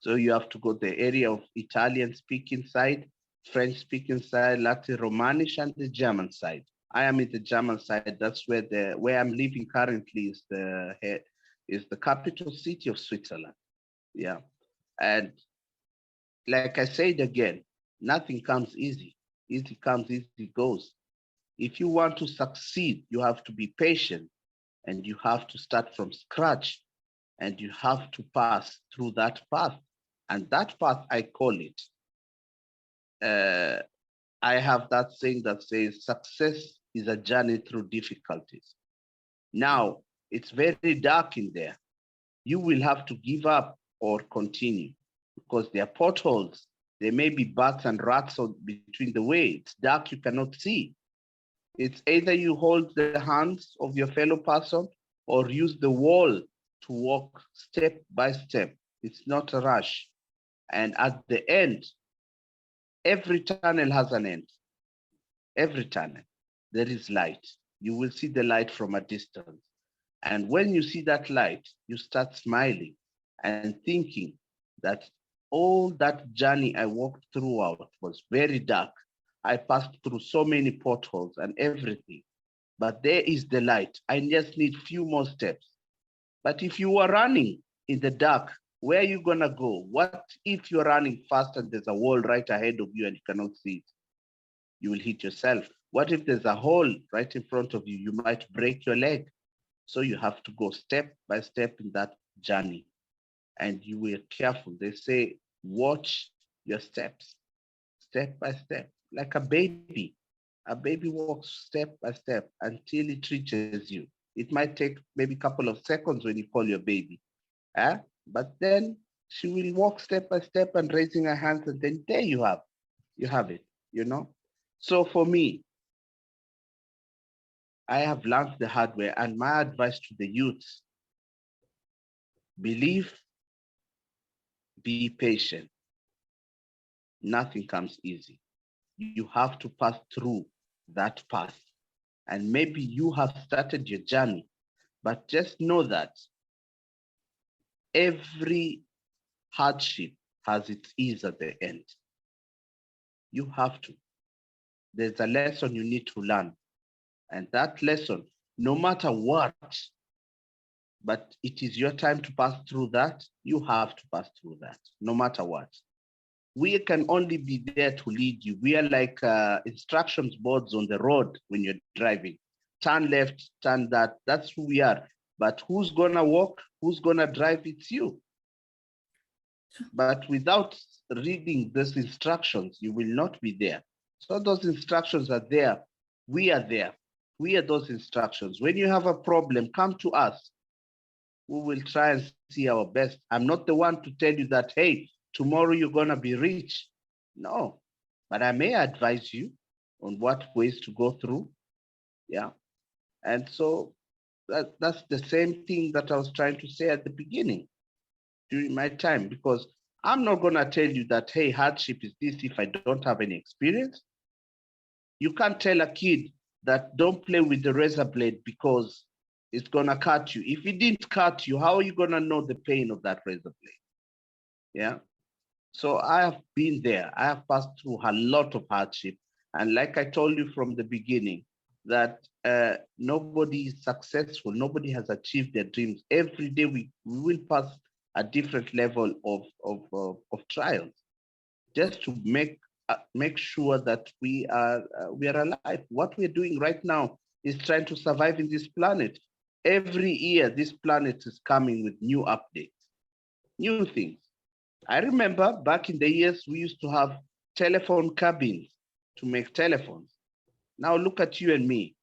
So you have to go the area of Italian speaking side, French speaking side, Latin Romanish, and the German side. I am in the German side. That's where I'm living currently is the capital city of Switzerland. Yeah. And like I said again, nothing comes easy. Easy comes, easy goes. If you want to succeed, you have to be patient and you have to start from scratch and you have to pass through that path. And that path, I call it, I have that saying that says success is a journey through difficulties. Now, it's very dark in there. You will have to give up or continue because there are potholes. There may be bats and rats between the way. It's dark, you cannot see. It's either you hold the hands of your fellow person or use the wall to walk step by step. It's not a rush. And at the end, every tunnel has an end. Every tunnel, there is light. You will see the light from a distance. And when you see that light, you start smiling and thinking that all that journey I walked throughout was very dark. I passed through so many potholes and everything, but there is the light. I just need few more steps. But if you are running in the dark, where are you gonna go? What if you're running fast and there's a wall right ahead of you and you cannot see it? You will hit yourself. What if there's a hole right in front of you? You might break your leg. So you have to go step by step in that journey. And you were careful. They say, watch your steps, step by step, like a baby. A baby walks step by step until it reaches you. It might take maybe a couple of seconds when you call your baby. But then she will walk step by step and raising her hands, and then there you have it, you know? So for me, I have learned the hard way, and my advice to the youths, believe, be patient. Nothing comes easy. You have to pass through that path. And maybe you have started your journey, but just know that every hardship has its ease at the end. You have to. There's a lesson you need to learn. And that lesson, no matter what, but it is your time to pass through that, you have to pass through that, no matter what. We can only be there to lead you. We are like instructions boards on the road when you're driving. Turn left, turn that. That's who we are. But who's gonna walk? Who's gonna drive? It's you. But without reading those instructions, you will not be there. So those instructions are there. We are there. We are those instructions. When you have a problem, come to us. We will try and see our best. I'm not the one to tell you that, hey, tomorrow you're gonna be rich. No, but I may advise you on what ways to go through. Yeah. And so that's the same thing that I was trying to say at the beginning during my time, because I'm not gonna tell you that, hey, hardship is this if I don't have any experience. You can't tell a kid that don't play with the razor blade because it's gonna cut you. If it didn't cut you, how are you gonna know the pain of that razor blade? Yeah. So I have been there. I have passed through a lot of hardship. And like I told you from the beginning, that nobody is successful. Nobody has achieved their dreams. Every day we will pass a different level of trials just to make sure that we are alive. What we're doing right now is trying to survive in this planet. Every year, this planet is coming with new updates, new things. I remember back in the years, we used to have telephone cabins to make telephones. Now look at you and me.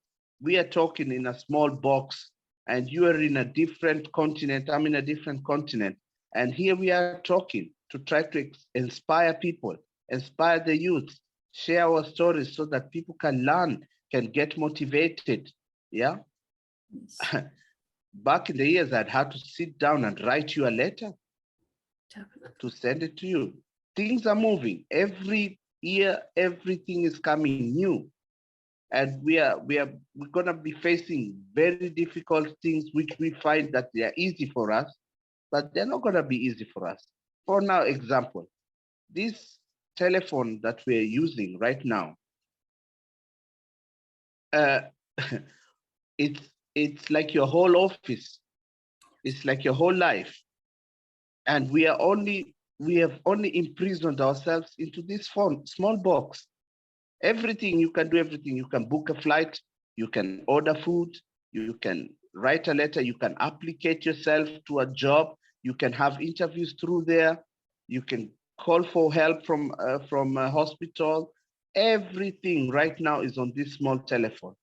We are talking in a small box and you are in a different continent. I'm in a different continent. And here we are talking to try to inspire people, inspire the youth, share our stories so that people can learn, can get motivated. Yeah. Yes. Back in the years, I'd had to sit down and write you a letter to send it to you. Things are moving. Every year, everything is coming new. And we're gonna be facing very difficult things which we find that they are easy for us, but they're not gonna be easy for us. For now, example, this telephone that we're using right now, uh, it's like your whole office. It's like your whole life. And we have only imprisoned ourselves into this phone, small box. Everything, you can do everything. You can book a flight, you can order food, you can write a letter, you can applicate yourself to a job, you can have interviews through there, you can call for help from a hospital. Everything right now is on this small telephone.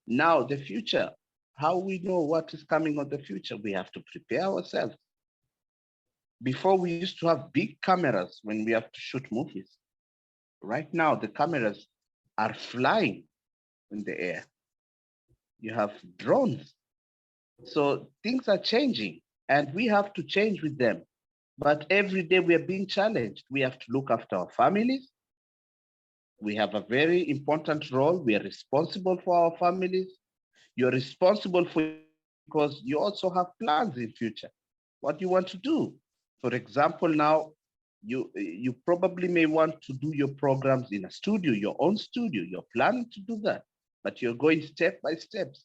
Now, the future, how we know what is coming on the future? We have to prepare ourselves. Before, we used to have big cameras when we have to shoot movies. Right now, the cameras are flying in the air. You have drones. So things are changing and we have to change with them. But every day we are being challenged. We have to look after our families. We have a very important role. We are responsible for our families. You're responsible for because you also have plans in future. What you want to do. For example, now you probably may want to do your programs in a studio, your own studio. You're planning to do that, but you're going step by step,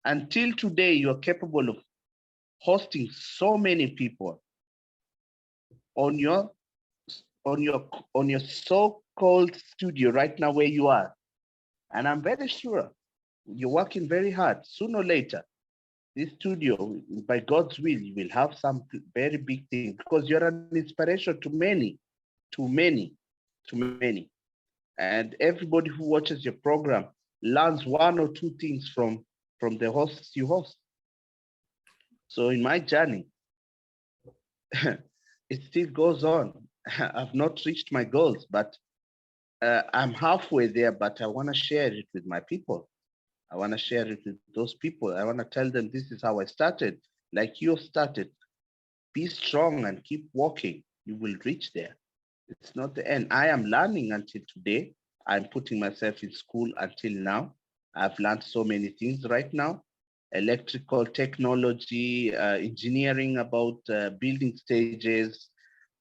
Until today, you're capable of hosting so many people on your so-called studio right now where you are. And I'm very sure you're working very hard. Sooner or later, this studio, by God's will, you will have some very big things because you're an inspiration to many, to many, to many. And everybody who watches your program learns one or two things from the hosts you host. So in my journey, it still goes on. I've not reached my goals, but I'm halfway there, but I want to share it with my people. I want to share it with those people. I want to tell them this is how I started, like you started. Be strong and keep walking. You will reach there. It's not the end. I am learning until today. I'm putting myself in school until now. I've learned so many things right now. electrical technology, engineering about building stages,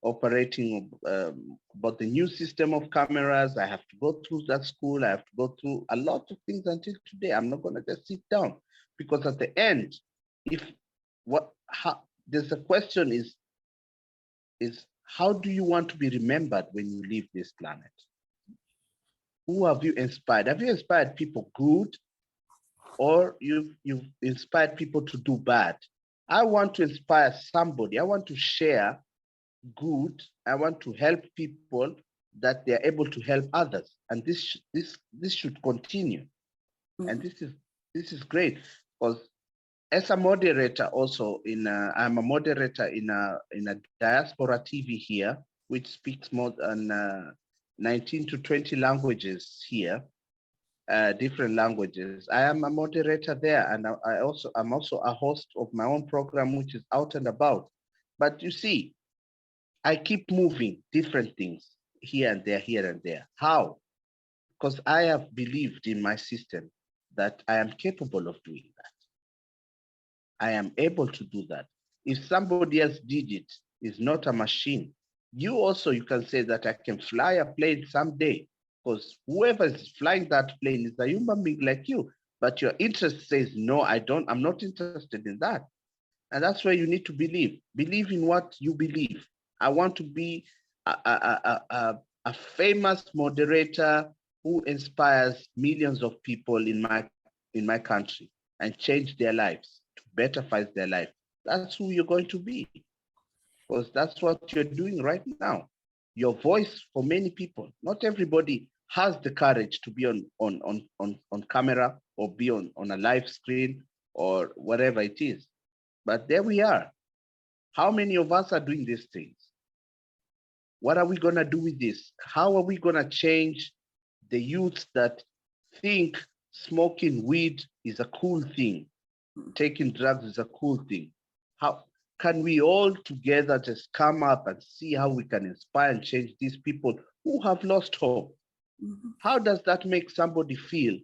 operating about the new system of cameras. I have to go through that school. I have to go through a lot of things until today. I'm not going to just sit down, because at the end, there's a question is how do you want to be remembered when you leave this planet? Who have you inspired? Have you inspired people good, or you've inspired people to do bad? I want to inspire somebody. I want to share good. I want to help people that they're able to help others, and this should continue. And this is great, because as a moderator also I'm a moderator in a diaspora TV here, which speaks more than 19 to 20 languages here, different languages. I am a moderator there, and I'm also a host of my own program, which is Out and About. But you see, I keep moving different things here and there. How? Because I have believed in my system that I am capable of doing that. I am able to do that. If somebody else did it, it's not a machine. You can say that I can fly a plane someday, because whoever is flying that plane is a human being like you, but your interest says, no, I'm not interested in that. And that's where you need to believe. Believe in what you believe. I want to be a famous moderator who inspires millions of people in my country and change their lives, to betterfy their life. That's who you're going to be, because that's what you're doing right now. Your voice for many people. Not everybody has the courage to be on camera, or be on a live screen, or whatever it is. But there we are. How many of us are doing these things? What are we going to do with this? How are we going to change the youth that think smoking weed is a cool thing, taking drugs is a cool thing? How can we all together just come up and see how we can inspire and change these people who have lost hope? How does that make somebody feel?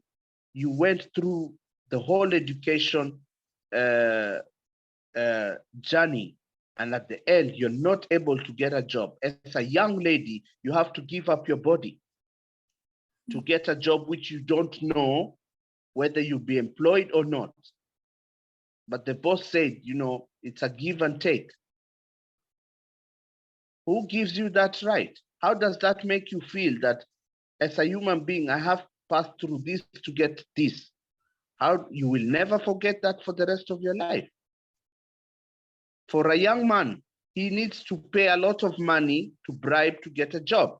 You went through the whole education journey, and at the end, you're not able to get a job. As a young lady, you have to give up your body to get a job which you don't know whether you'll be employed or not. But the boss said, it's a give and take. Who gives you that right? How does that make you feel that as a human being, I have passed through this to get this? How you will never forget that for the rest of your life. For a young man, he needs to pay a lot of money to bribe to get a job.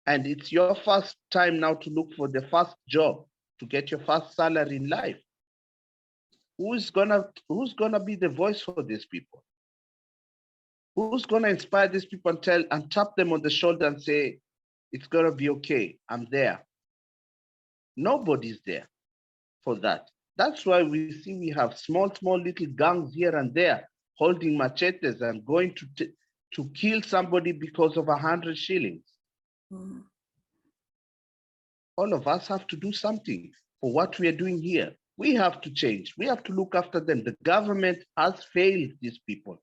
And it's your first time now to look for the first job, to get your first salary in life. Who's gonna be the voice for these people? Who's gonna inspire these people and tap them on the shoulder and say, it's gonna be okay, I'm there? Nobody's there for that. That's why we have small little gangs here and there, holding machetes and going to kill somebody because of 100 shillings. All of us have to do something for what we are doing here. We have to change. We have to look after them. The government has failed these people.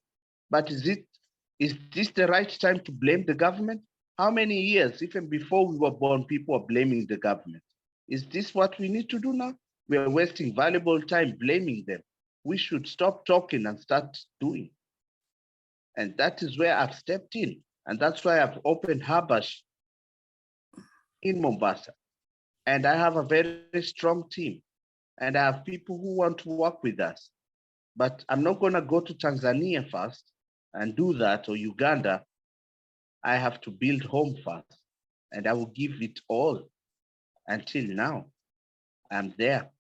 But is this the right time to blame the government? How many years, even before we were born, people are blaming the government? Is this what we need to do now? We are wasting valuable time blaming them. We should stop talking and start doing. And that is where I've stepped in. And that's why I've opened Habash in Mombasa. And I have a very strong team. And I have people who want to work with us. But I'm not going to go to Tanzania first and do that, or Uganda. I have to build home first. And I will give it all. Until now, I'm there.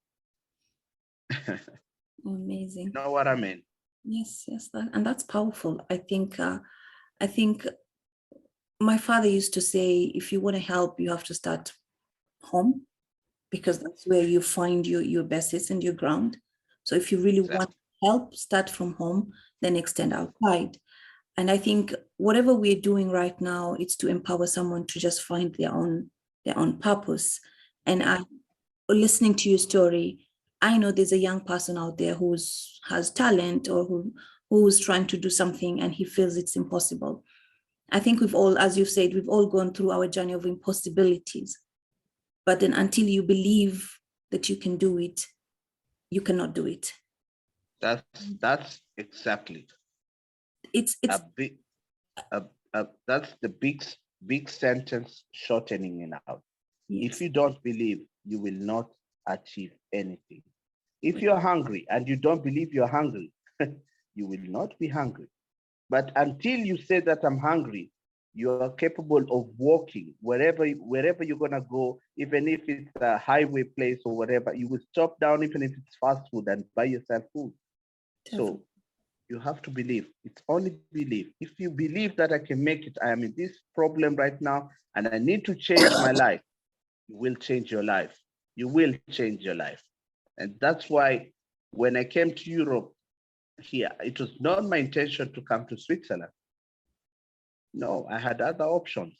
Amazing. You know what I mean? Yes, and that's powerful. I think my father used to say, if you want to help, you have to start home, because that's where you find your basis and your ground. So if you really want help, start from home, then extend outside. And I think whatever we're doing right now, it's to empower someone to just find their own purpose. And listening to your story, I know there's a young person out there has talent, or who's trying to do something and he feels it's impossible. I think we've all, as you've said, we've all gone through our journey of impossibilities. But then until you believe that you can do it, you cannot do it. That's exactly. It's that's the big sentence shortening it out. yes. If you don't believe, you will not achieve anything. If you're hungry and you don't believe you're hungry, you will not be hungry. But until you say that I'm hungry, you are capable of walking wherever you're gonna go, even if it's a highway place or whatever. You will stop down, even if it's fast food, and buy yourself food. Definitely. So you have to believe. It's only believe. If you believe that I can make it, I am in this problem right now, and I need to change my life, you will change your life. You will change your life. And that's why when I came to Europe here, it was not my intention to come to Switzerland. No, I had other options.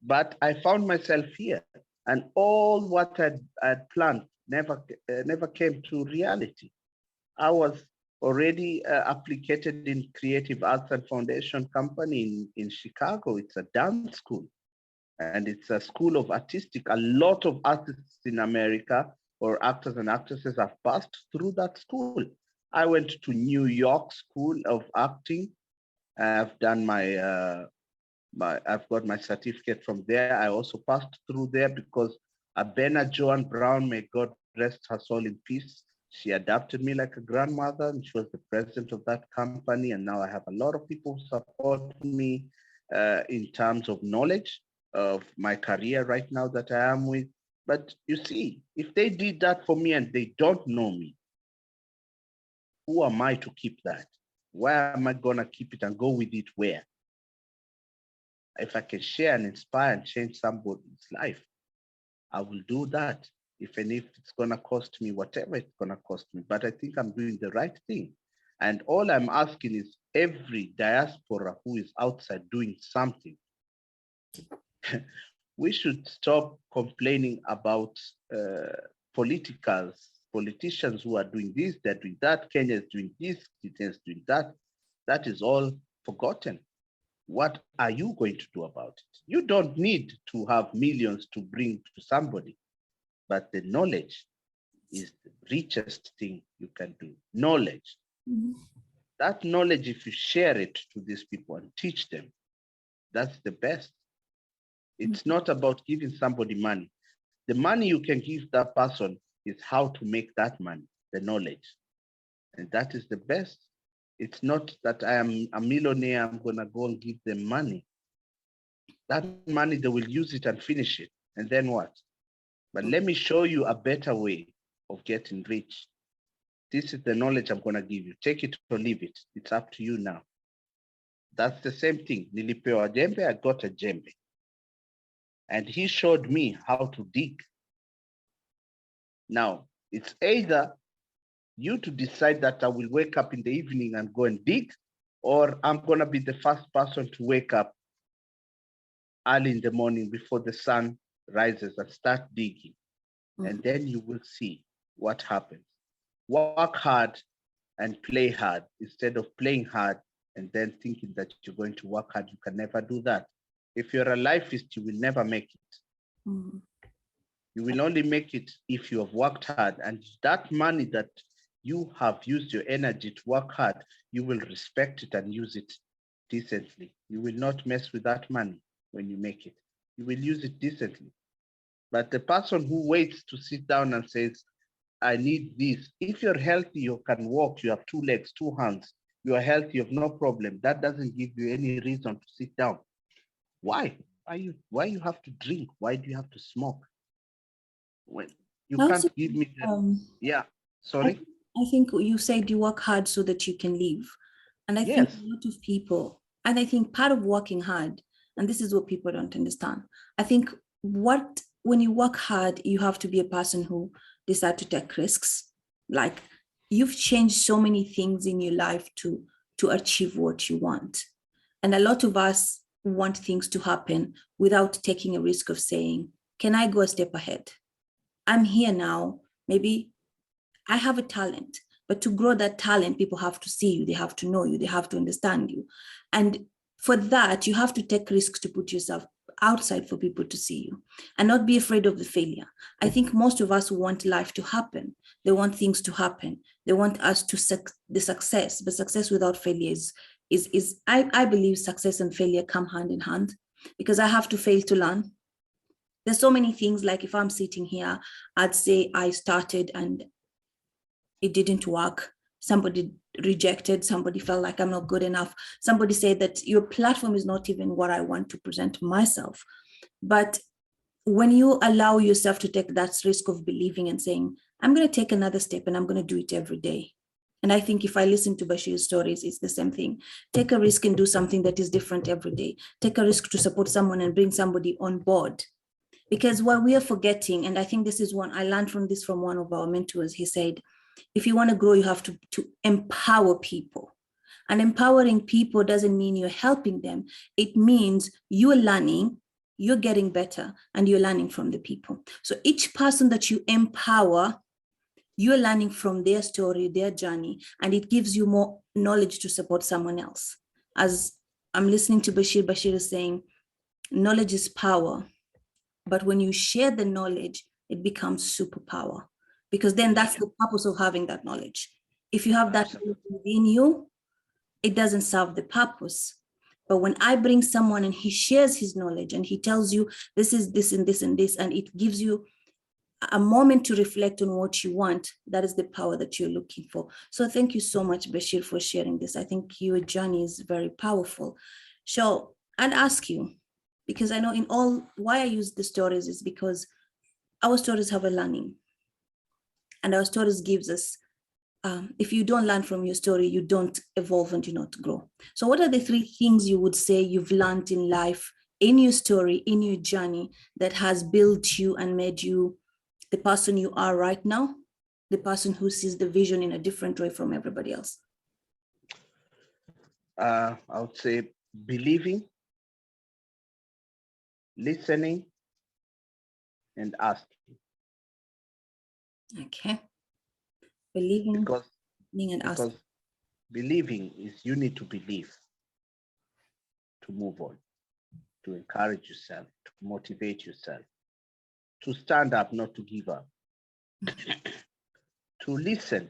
But I found myself here, and all what I'd planned never came to reality. I was already applicated in Creative Arts and Foundation Company in Chicago. It's a dance school, and it's a school of artistic. A lot of artists in America, or actors and actresses, have passed through that school. I went to New York School of Acting. I've done I've got my certificate from there. I also passed through there because Abena Joan Brown, may God rest her soul in peace, she adopted me like a grandmother, and she was the president of that company. And now I have a lot of people who support me in terms of knowledge of my career right now that I am with. But you see, if they did that for me and they don't know me, who am I to keep that? Why am I gonna keep it and go with it where? If I can share and inspire and change somebody's life, I will do that, even if it's gonna cost me whatever it's gonna cost me. But I think I'm doing the right thing. And all I'm asking is every diaspora who is outside doing something, we should stop complaining about politicians who are doing this, they're doing that, Kenya is doing this, Kenya is doing that. That is all forgotten. What are you going to do about it? You don't need to have millions to bring to somebody, but the knowledge is the richest thing you can do. Knowledge. Mm-hmm. That knowledge, if you share it to these people and teach them, that's the best. It's not about giving somebody money. The money you can give that person is how to make that money, the knowledge. And that is the best. It's not that I am a millionaire, I'm gonna go and give them money. That money, they will use it and finish it. And then what? But let me show you a better way of getting rich. This is the knowledge I'm gonna give you. Take it or leave it. It's up to you now. That's the same thing. Nilipewa jembe, I got a jembe. And he showed me how to dig. Now, it's either you to decide that I will wake up in the evening and go and dig, or I'm gonna be the first person to wake up early in the morning before the sun rises and start digging. And then you will see what happens. Work hard and play hard instead of playing hard and then thinking that you're going to work hard. You can never do that. If you're a lifeist, you will never make it. Mm-hmm. You will only make it if you have worked hard, and that money that you have used your energy to work hard, you will respect it and use it decently. You will not mess with that money when you make it. You will use it decently. But the person who waits to sit down and says, I need this, if you're healthy, you can walk, you have 2 legs, 2 hands, you are healthy, you have no problem. That doesn't give you any reason to sit down. Why? Why you have to drink? Why do you have to smoke? When you Also, can't give me the, yeah, sorry? I think you said you work hard so that you can live. And I think Yes. a lot of people, and I think part of working hard, and this is what people don't understand. I think when you work hard, you have to be a person who decide to take risks. Like you've changed so many things in your life to achieve what you want. And a lot of us want things to happen without taking a risk of saying, can I go a step ahead? I'm here now. Maybe I have a talent, but to grow that talent, people have to see you, they have to know you, they have to understand you. And for that, you have to take risks to put yourself outside for people to see you and not be afraid of the failure. I think most of us want life to happen. They want things to happen. They want us to the success, but success without failure is I believe success and failure come hand in hand, because I have to fail to learn. There's so many things, like if I'm sitting here, I'd say I started and it didn't work. Somebody rejected, somebody felt like I'm not good enough. Somebody said that your platform is not even what I want to present myself. But when you allow yourself to take that risk of believing and saying, I'm going to take another step and I'm going to do it every day. And I think if I listen to Bashir's stories, it's the same thing. Take a risk and do something that is different every day. Take a risk to support someone and bring somebody on board. Because what we are forgetting, and I think this is one, I learned from this from one of our mentors, he said, if you want to grow, you have to empower people. And empowering people doesn't mean you're helping them. It means you're learning, you're getting better, and you're learning from the people. So each person that you empower, you're learning from their story, their journey, and it gives you more knowledge to support someone else. As I'm listening to Bashir, Bashir is saying, knowledge is power. But when you share the knowledge, it becomes superpower, because then that's the purpose of having that knowledge. If you have that within you, it doesn't serve the purpose. But when I bring someone and he shares his knowledge and he tells you this is this and this and this, and it gives you a moment to reflect on what you want, that is the power that you're looking for. So thank you so much, Bashir, for sharing this. I think your journey is very powerful. So I'd ask you, because I know in all, why I use the stories is because our stories have a learning, and our stories gives us, if you don't learn from your story, you don't evolve and you not grow. So what are the 3 things you would say you've learned in life, in your story, in your journey, that has built you and made you the person you are right now, the person who sees the vision in a different way from everybody else? I would say believing, listening, and asking. Okay. Believing, Because and asking. believing is, you need to believe to move on, to encourage yourself, to motivate yourself, to stand up, not to give up, to listen.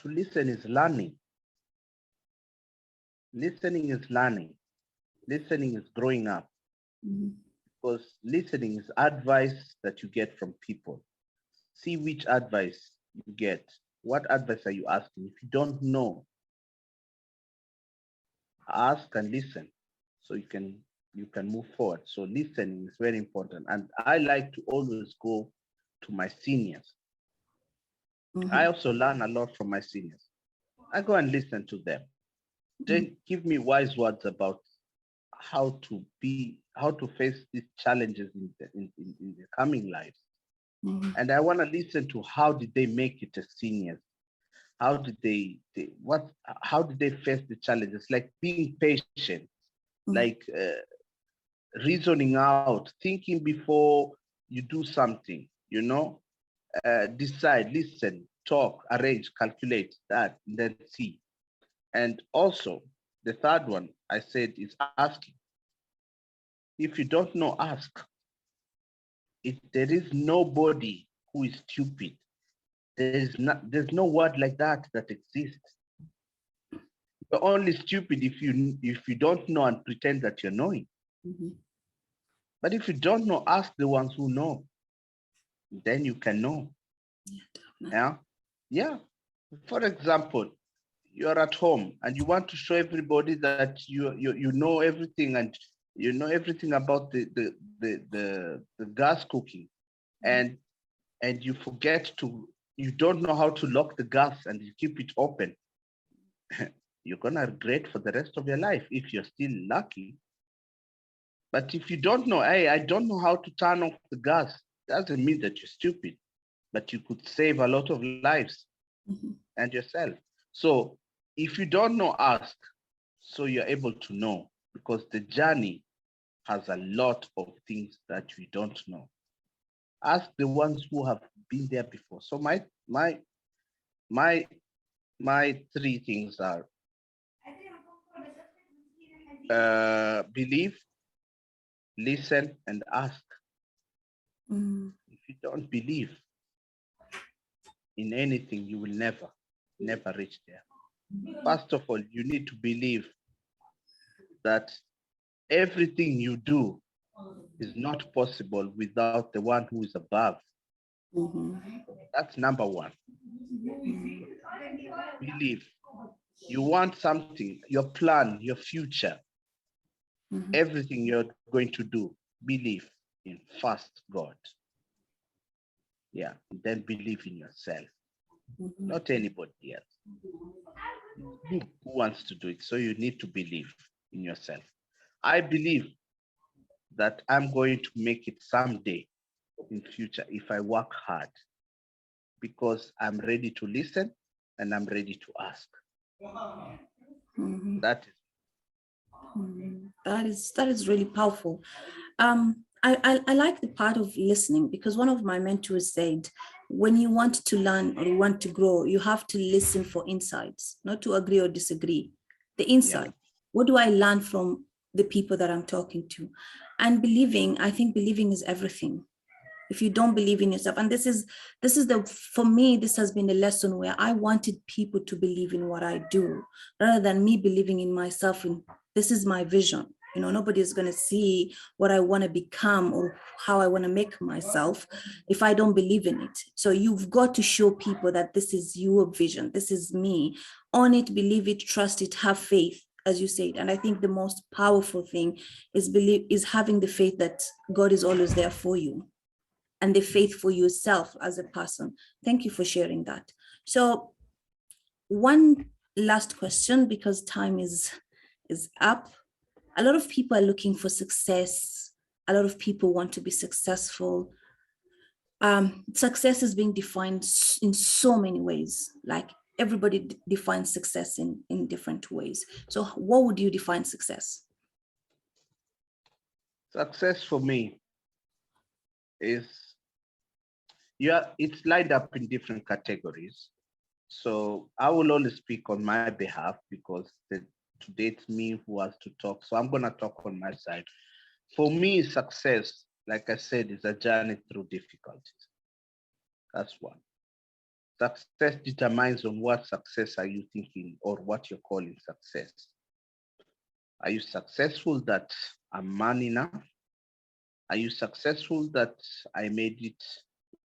To listen is learning. Listening is learning. Listening is growing up. Because listening is advice that you get from people. See which advice you get. What advice are you asking? If you don't know, ask and listen so you can move forward. So listening is very important. And I like to always go to my seniors. I also learn a lot from my seniors. I go and listen to them. They give me wise words about how to face these challenges in the coming lives. And I want to listen to how did they make it as seniors? How did how did they face the challenges? Like being patient, like reasoning out, thinking before you do something, decide, listen, talk, arrange, calculate that, and then see. And also, the third one I said is asking. If you don't know, ask. There is nobody who is stupid. There's no word like that exists. You're only stupid if you don't know and pretend that you're knowing. But if you don't know, ask the ones who know. Then you can know. Yeah. For example, you're at home and you want to show everybody that you know everything, and you know everything about the gas cooking, and you don't know how to lock the gas and you keep it open. You're gonna regret for the rest of your life if you're still lucky. But if you don't know, hey, I don't know how to turn off the gas, doesn't mean that you're stupid, but you could save a lot of lives and yourself. So if you don't know, ask, so you're able to know, because the journey has a lot of things that we don't know. Ask the ones who have been there before. So my three things are believe, listen, and ask. If you don't believe in anything, you will never reach there. First of all, you need to believe that everything you do is not possible without the one who is above. That's number one. Believe. You want something, your plan, your future, everything you're going to do, believe in first God. Yeah, and then believe in yourself, not anybody else. You who wants to do it, so you need to believe in yourself. I believe that I'm going to make it someday in future if I work hard, because I'm ready to listen and I'm ready to ask. That is really powerful. I like the part of listening, because one of my mentors said, when you want to learn or you want to grow, you have to listen for insights, not to agree or disagree. The insight. Yeah. What do I learn from the people that I'm talking to? And believing, I think believing is everything. If you don't believe in yourself, and this is for me, this has been a lesson where I wanted people to believe in what I do, rather than me believing in myself. And this is my vision. You know, nobody's going to see what I want to become or how I want to make myself if I don't believe in it. So you've got to show people that this is your vision. This is me. Own it, believe it, trust it, have faith, as you said. And I think the most powerful thing is having the faith that God is always there for you, and the faith for yourself as a person. Thank you for sharing that. So one last question, because time is up. A lot of people are looking for success. A lot of people want to be successful. Success is being defined in so many ways. Like everybody defines success in different ways. So what would you define success? Success for me is, it's lined up in different categories. So I will only speak on my behalf, because today it's me who has to talk. So I'm going to talk on my side. For me, success, like I said, is a journey through difficulties. That's one. Success determines on what success are you thinking, or what you're calling success. Are you successful that I'm man enough? Are you successful that I made it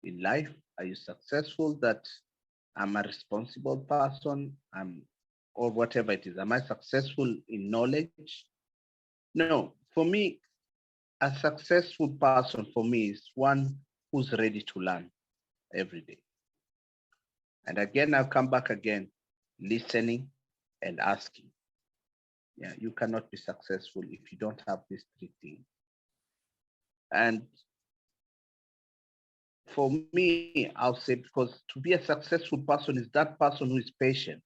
in life? Are you successful that I'm a responsible person, or whatever it is? Am I successful in knowledge? No, for me, a successful person for me is one who's ready to learn every day. And again, I'll come back again, listening and asking. Yeah, you cannot be successful if you don't have these three things. And for me, I'll say, because to be a successful person is that person who is patient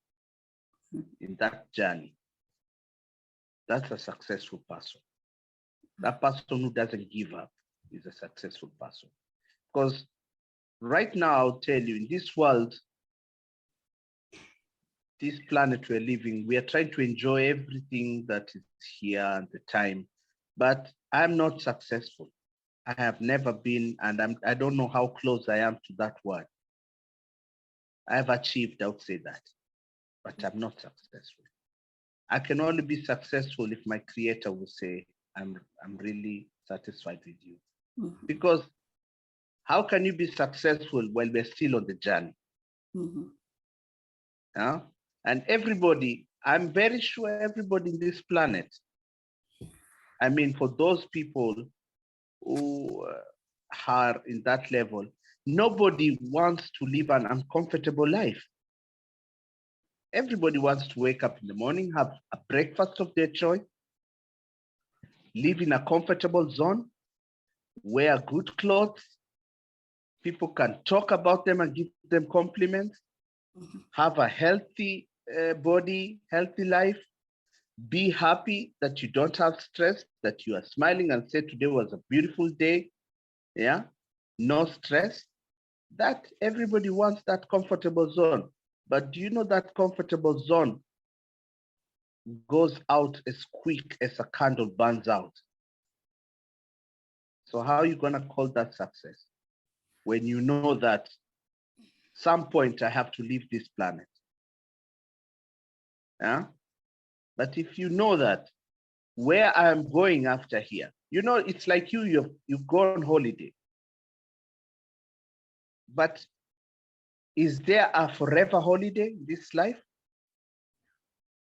in that journey. That's a successful person. That person who doesn't give up is a successful person. Because right now, I'll tell you, in this world, this planet we're living, we are trying to enjoy everything that is here at the time, but I'm not successful. I have never been, and I don't know how close I am to that word. I've achieved, I would say that, but I'm not successful. I can only be successful if my creator will say, I'm really satisfied with you. Mm-hmm. Because how can you be successful while we're still on the journey? Mm-hmm. And everybody, I'm very sure everybody in this planet, I mean, for those people who are in that level, nobody wants to live an uncomfortable life. Everybody wants to wake up in the morning, have a breakfast of their choice, live in a comfortable zone, wear good clothes, people can talk about them and give them compliments, mm-hmm. have a healthy body, healthy life, be happy that you don't have stress, that you are smiling and say today was a beautiful day. Yeah. no stress. That everybody wants that comfortable zone. But do you know that comfortable zone goes out as quick as a candle burns out? So how are you going to call that success when you know that some point I have to leave this planet? Yeah? But if you know that where I am going after here, you know, it's like you go on holiday. But is there a forever holiday in this life?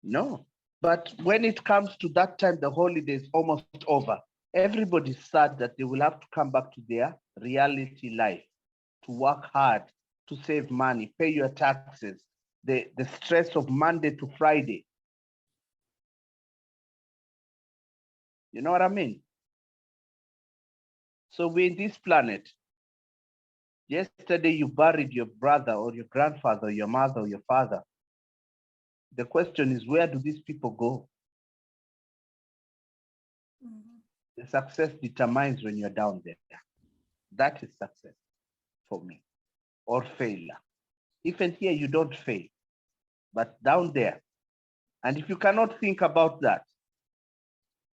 No. But when it comes to that time, the holiday is almost over. Everybody's sad that they will have to come back to their reality life, to work hard, to save money, pay your taxes, the stress of Monday to Friday. You know what I mean? So we're in this planet. Yesterday you buried your brother or your grandfather, or your mother or your father. The question is, where do these people go? The success determines when you're down there. That is success for me, or failure. Even here, you don't fail, but down there. And if you cannot think about that,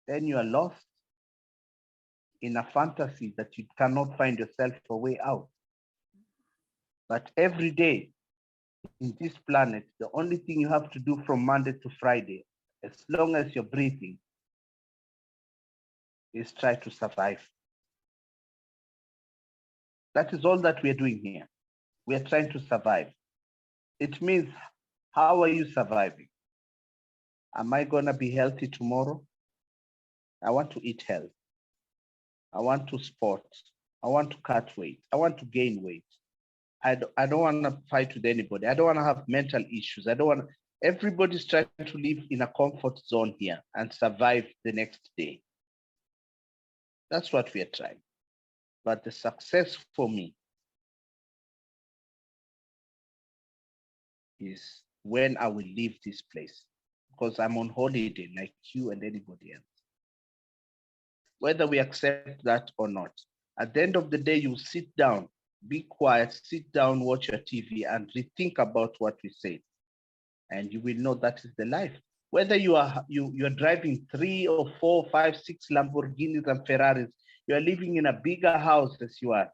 then you are lost in a fantasy that you cannot find yourself a way out. But every day in this planet, the only thing you have to do from Monday to Friday, as long as you're breathing, is try to survive. That is all that we're doing here. We are trying to survive. It means, how are you surviving? Am I going to be healthy tomorrow? I want to eat health. I want to sport. I want to cut weight. I want to gain weight. I don't want to fight with anybody. I don't want to have mental issues. I don't want to, everybody's trying to live in a comfort zone here and survive the next day. That's what we are trying. But the success for me is when I will leave this place, because I'm on holiday like you and anybody else. Whether we accept that or not, at the end of the day, you sit down, be quiet, sit down, watch your TV, and rethink about what we said, and you will know that is the life. Whether you're driving 3 or 4, 5, 6 Lamborghinis and Ferraris, you are living in a bigger house as you are,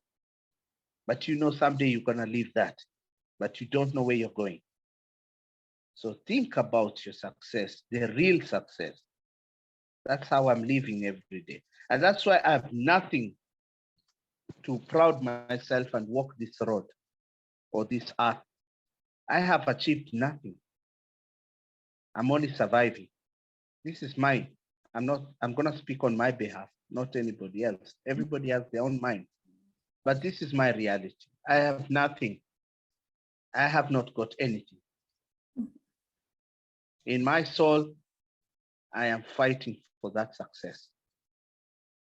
but you know someday you're gonna leave that, but you don't know where you're going. So think about your success, the real success. That's how I'm living every day. And that's why I have nothing to proud myself and walk this road or this earth. I have achieved nothing. I'm only surviving. This is mine. I'm going to speak on my behalf, not anybody else. Everybody has their own mind. But this is my reality. I have nothing. I have not got anything. In my soul, I am fighting for that success.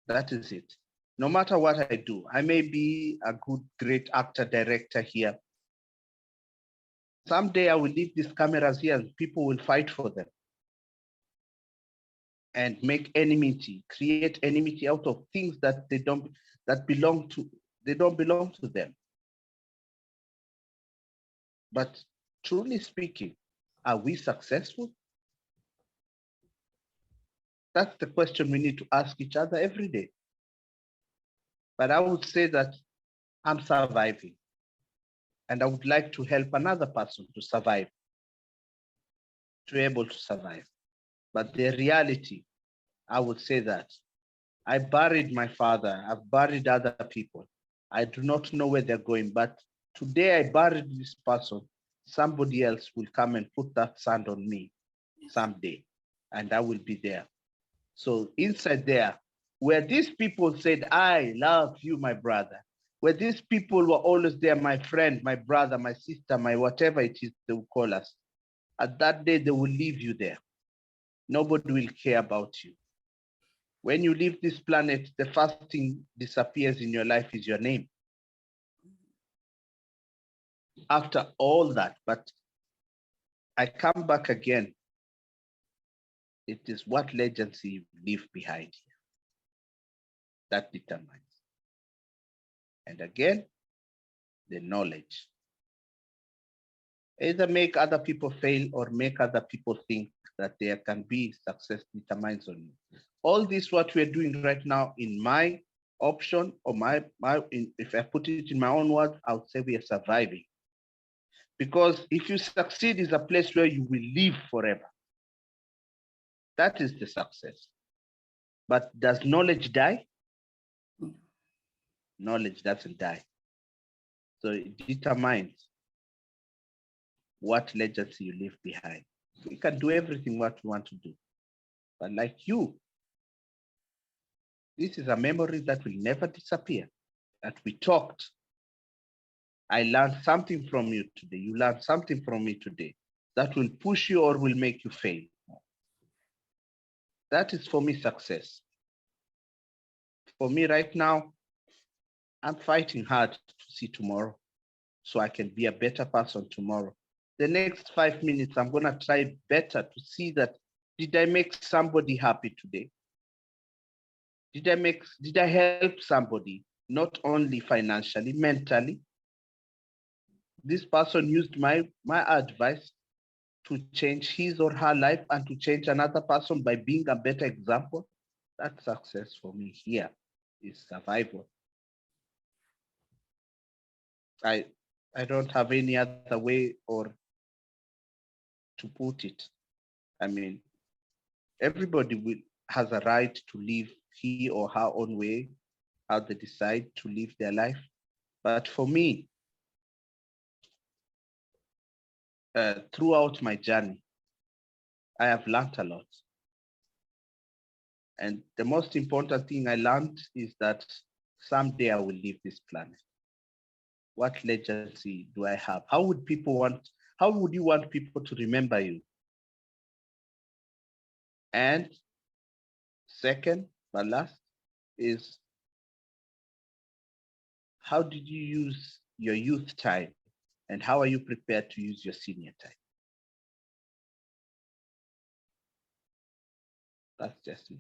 That is it. No matter what I do, I may be a good, great actor, director here. Someday I will leave these cameras here and people will fight for them and make enmity, create enmity out of things that they don't belong to them. But truly speaking, are we successful? That's the question we need to ask each other every day. But I would say that I'm surviving. And I would like to help another person to survive, to be able to survive. But the reality, I would say that I buried my father, I've buried other people. I do not know where they're going, but today I buried this person. Somebody else will come and put that sand on me someday, and I will be there. So inside there, where these people said, I love you, my brother, where these people were always there, my friend, my brother, my sister, my whatever it is they will call us, at that day, they will leave you there. Nobody will care about you. When you leave this planet, the first thing disappears in your life is your name. After all that, but I come back again. It is what legacy you leave behind here that determines. And again, the knowledge. Either make other people fail or make other people think that there can be success determines on you. All this, what we're doing right now in my option or if I put it in my own words, I would say we are surviving. Because if you succeed, is a place where you will live forever. That is the success. But does knowledge die? Knowledge doesn't die. So it determines what legacy you leave behind. We can do everything what we want to do. But like you, this is a memory that will never disappear. That we talked. I learned something from you today. You learned something from me today. That will push you or will make you fail. That is for me success. For me right now, I'm fighting hard to see tomorrow so I can be a better person tomorrow. The next 5 minutes, I'm gonna try better to see that, did I make somebody happy today? Did I help somebody, not only financially, mentally? This person used my advice to change his or her life and to change another person by being a better example. That's success for me here is survival. I don't have any other way or to put it. I mean, everybody has a right to live he or her own way, how they decide to live their life. But for me, throughout my journey, I have learned a lot. And the most important thing I learned is that someday I will leave this planet. What legacy do I have? How would you want people to remember you? And second, but last, is how did you use your youth time and how are you prepared to use your senior time? That's just me.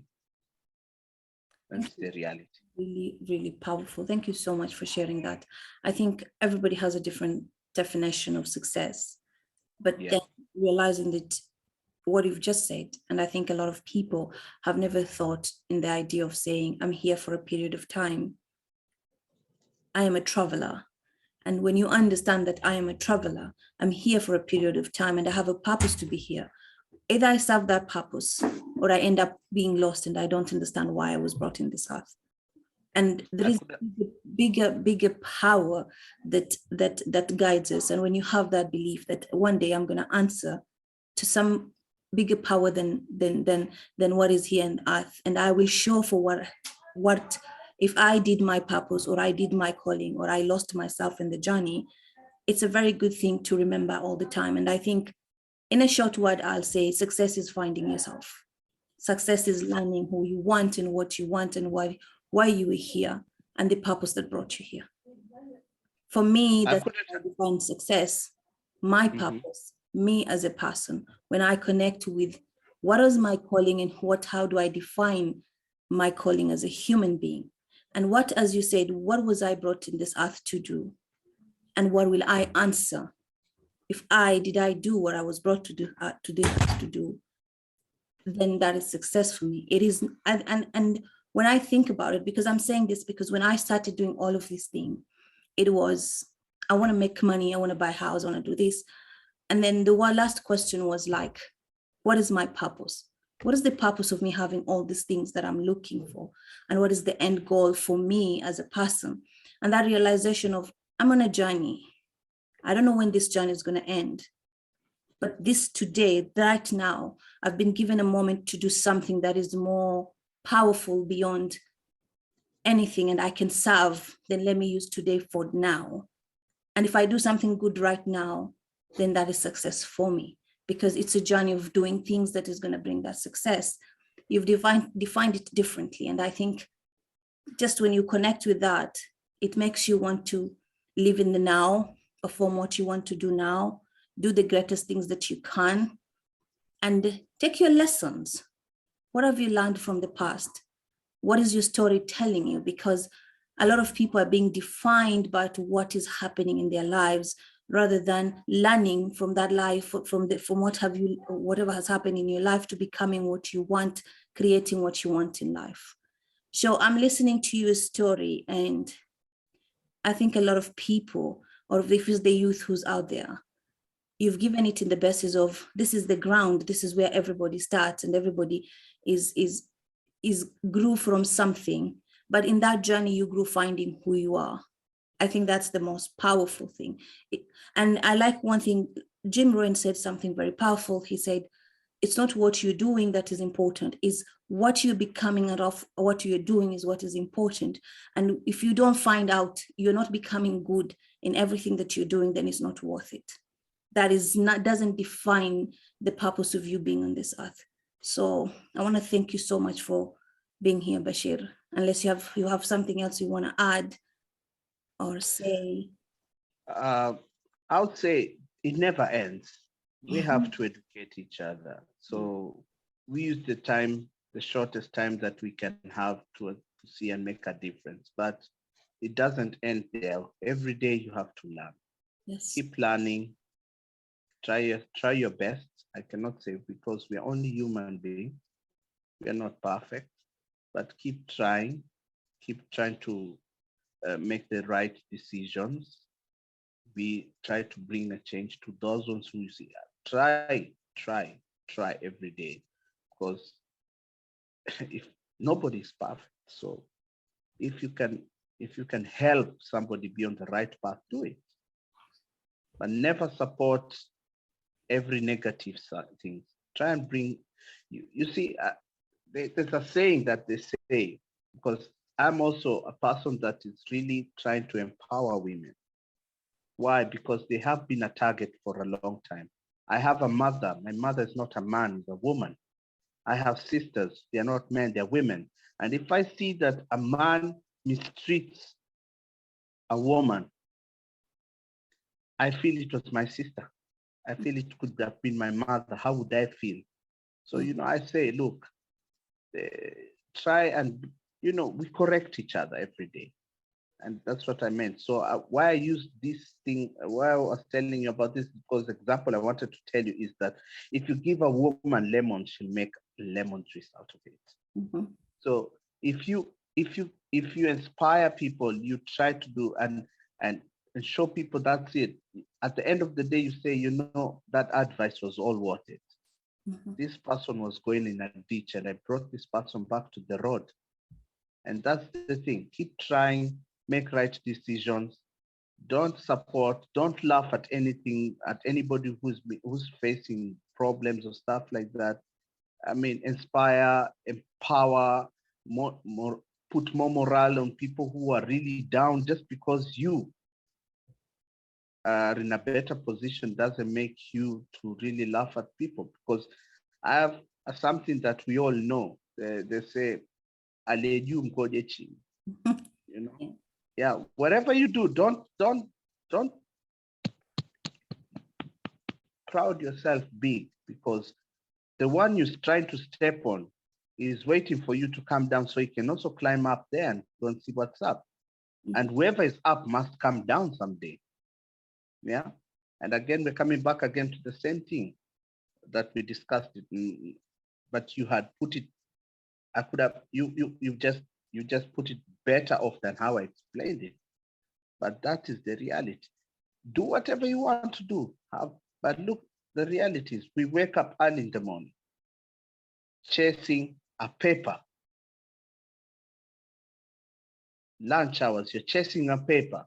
That's the reality. Really, really powerful. Thank you so much for sharing that. I think everybody has a different definition of success, but then realizing that what you've just said, and I think a lot of people have never thought in the idea of saying, I'm here for a period of time. I am a traveler. And when you understand that I am a traveler, I'm here for a period of time and I have a purpose to be here. Either I serve that purpose or I end up being lost and I don't understand why I was brought in this earth. And there is a bigger power that guides us. And when you have that belief that one day I'm going to answer to some bigger power than what is here on earth, and I will show for what if I did my purpose or I did my calling or I lost myself in the journey, it's a very good thing to remember all the time. And I think in a short word, I'll say success is finding yourself. Success is learning who you want and what you want and why you were here and the purpose that brought you here. For me, that's how I define success, my purpose, me as a person. When I connect with what is my calling and how do I define my calling as a human being? And what, as you said, what was I brought in this earth to do? And what will I answer? If did I do what I was brought to do, then that is success for me. It is, and when I think about it, because I'm saying this because when I started doing all of these things, it was, I want to make money, I want to buy a house, I want to do this. And then the last question was like, what is my purpose? What is the purpose of me having all these things that I'm looking for? And what is the end goal for me as a person? And that realization of, I'm on a journey. I don't know when this journey is going to end. But this today, right now, I've been given a moment to do something that is more powerful beyond anything, and I can serve, then let me use today for now. And if I do something good right now, then that is success for me, because it's a journey of doing things that is going to bring that success. You've defined it differently. And I think just when you connect with that, it makes you want to live in the now, perform what you want to do now, do the greatest things that you can, and take your lessons. What have you learned from the past? What is your story telling you? Because a lot of people are being defined by what is happening in their lives rather than learning from that life, from whatever has happened in your life to becoming what you want, creating what you want in life. So I'm listening to your story, and I think a lot of people, or if it's the youth who's out there, you've given it in the basis of this is the ground, this is where everybody starts, and everybody is grew from something. But in that journey, you grew finding who you are. I think that's the most powerful thing. And I like one thing, Jim Rohn said something very powerful. He said, it's not what you're doing that is important, is what you're becoming out of what you're doing is what is important. And if you don't find out you're not becoming good in everything that you're doing, then it's not worth it. That is not, doesn't define the purpose of you being on this earth. So I want to thank you so much for being here, Bashir. Unless you have something else you want to add or say. I would say it never ends. We have to educate each other. So we use the shortest time that we can have to see and make a difference. But it doesn't end there. Every day you have to learn. Yes. Keep learning. Try your best. I cannot say, because we are only human beings. We are not perfect, but keep trying to make the right decisions. We try to bring a change to those ones who see. Try every day, because if nobody is perfect, so if you can help somebody be on the right path, do it. But never support every negative thing. Try and bring, you see, there's a saying that they say, because I'm also a person that is really trying to empower women. Why? Because they have been a target for a long time. I have a mother. My mother is not a man, is a woman. I have sisters. They are not men, they're women. And if I see that a man mistreats a woman, I feel it was my sister. I feel it could have been my mother. How would I feel? So, I say, look, try and, we correct each other every day. And that's what I meant. So why I used this thing, why I was telling you about this, because example I wanted to tell you is that if you give a woman lemon, she'll make lemon juice out of it. Mm-hmm. So if you inspire people, you try to do and show people that's it. At the end of the day, you say, that advice was all worth it. Mm-hmm. This person was going in a ditch, and I brought this person back to the road. And that's the thing. Keep trying, make right decisions. Don't laugh at anything, at anybody who's facing problems or stuff like that. I mean, inspire, empower, put more morale on people who are really down. Just because you are in a better position doesn't make you to really laugh at people. Because I have something that we all know. They say, "Aleju mkojechi." Yeah. Whatever you do, don't crowd yourself big, because the one you're trying to step on is waiting for you to come down so he can also climb up there and go and see what's up. And whoever is up must come down someday. Yeah. And again, we're coming back again to the same thing that we discussed it, but you had put it, I could have, you just put it better off than how I explained it. But that is the reality. Do whatever you want to do. But look, the reality is we wake up early in the morning chasing a paper. Lunch hours, you're chasing a paper.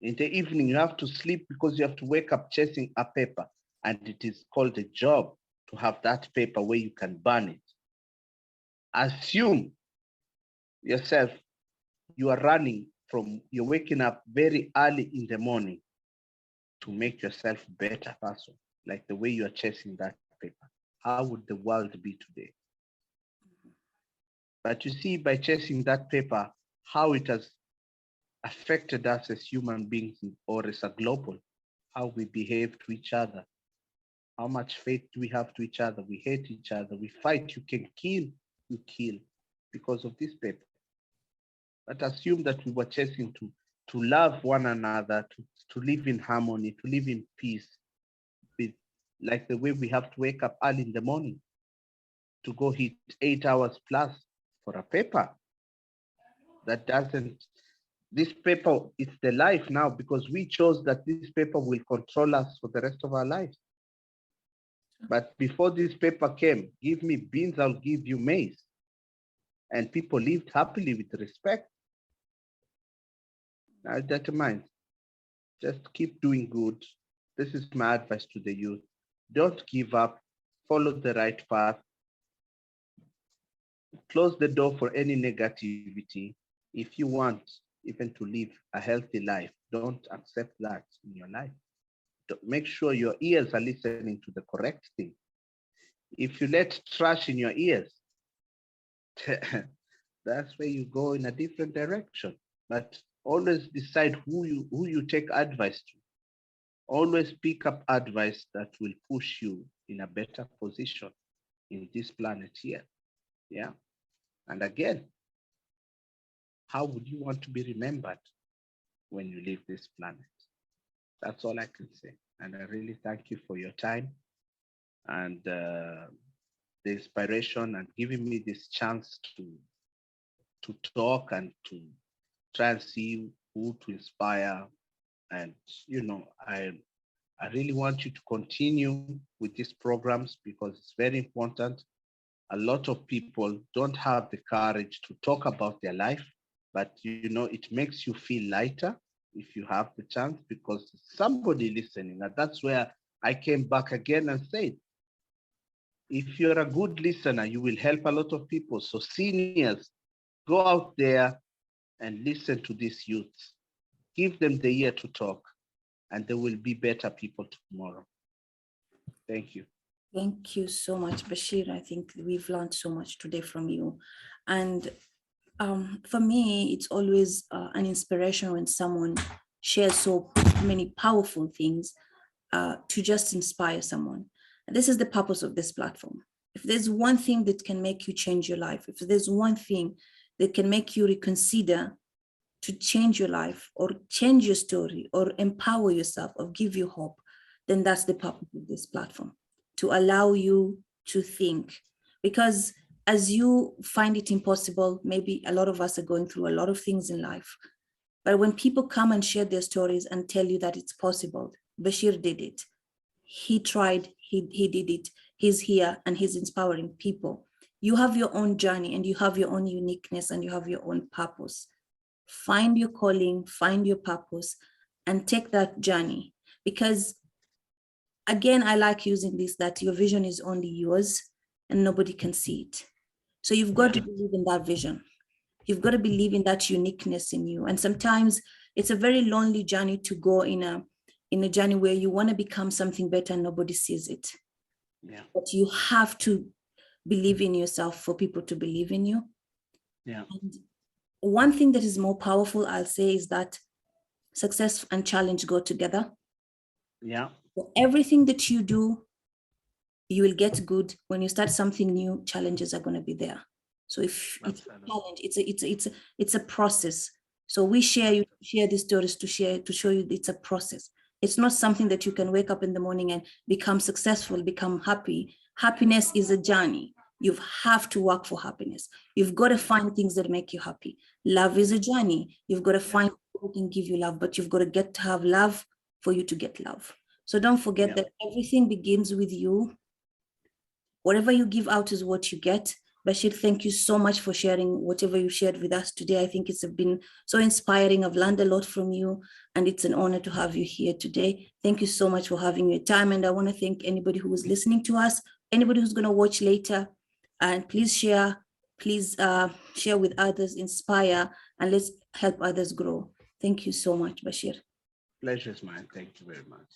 In the evening, you have to sleep because you have to wake up chasing a paper. And it is called a job to have that paper where you can burn it. Assume yourself, you are running you're waking up very early in the morning to make yourself a better person, like the way you are chasing that paper. How would the world be today? But you see, by chasing that paper, how it has affected us as human beings or as a global, how we behave to each other, how much faith do we have to each other? We hate each other, we fight, you can kill, you kill because of this paper. but assume that we were chasing to love one another, to live in harmony, to live in peace, with like the way we have to wake up early in the morning to go hit 8 hours plus for a paper. That doesn't, this paper, it's the life now because we chose that this paper will control us for the rest of our lives. But before this paper came, give me beans, I'll give you maize. And people lived happily with respect. Now that reminds, just keep doing good. This is my advice to the youth. Don't give up, follow the right path. Close the door for any negativity. If you want even to live a healthy life, don't accept that in your life. Make sure your ears are listening to the correct thing. If you let trash in your ears, that's where you go in a different direction. But always decide who you take advice to. Always pick up advice that will push you in a better position in this planet here. Yeah. And again, how would you want to be remembered when you leave this planet? That's all I can say. And I really thank you for your time and the inspiration and giving me this chance to talk and to try and see who to inspire. And, you know, I really want you to continue with these programs because it's very important. A lot of people don't have the courage to talk about their life, but, you know, it makes you feel lighter if you have the chance because somebody listening. And that's where I came back again and said, if you're a good listener, you will help a lot of people. So seniors, go out there and listen to these youths. Give them the ear to talk, and they will be better people tomorrow. Thank you. Thank you so much, Bashir. I think we've learned so much today from you. And for me, it's always an inspiration when someone shares so many powerful things to just inspire someone. And this is the purpose of this platform. If there's one thing that can make you change your life, if there's one thing that can make you reconsider to change your life or change your story or empower yourself or give you hope, then that's the purpose of this platform, to allow you to think. Because as you find it impossible, maybe a lot of us are going through a lot of things in life, but when people come and share their stories and tell you that it's possible, Bashir did it. He tried, he did it. He's here and he's inspiring people. You have your own journey and you have your own uniqueness and you have your own purpose. Find your calling, find your purpose, and take that journey. Because again, I like using this, that your vision is only yours and nobody can see it. So you've got to believe in that vision. You've got to believe in that uniqueness in you. And sometimes it's a very lonely journey to go in a journey where you want to become something better and nobody sees it. Yeah. But you have to believe in yourself for people to believe in you. Yeah. And one thing that is more powerful, I'll say, is that success and challenge go together. Yeah. So everything that you do, you will get good. When you start something new, challenges are going to be there. So if it's a challenge, it's a process. So we share these stories to show you it's a process. It's not something that you can wake up in the morning and become successful, become happy. Happiness is a journey. You have to work for happiness. You've got to find things that make you happy. Love is a journey. You've got to find people who can give you love, but you've got to get to have love for you to get love. So don't forget that everything begins with you. Whatever you give out is what you get. Bashir, thank you so much for sharing whatever you shared with us today. I think it's been so inspiring. I've learned a lot from you, and it's an honor to have you here today. Thank you so much for having your time. And I want to thank anybody who was listening to us, anybody who's going to watch later, and please share with others, inspire, and let's help others grow. Thank you so much, Bashir. Pleasure is mine. Thank you very much.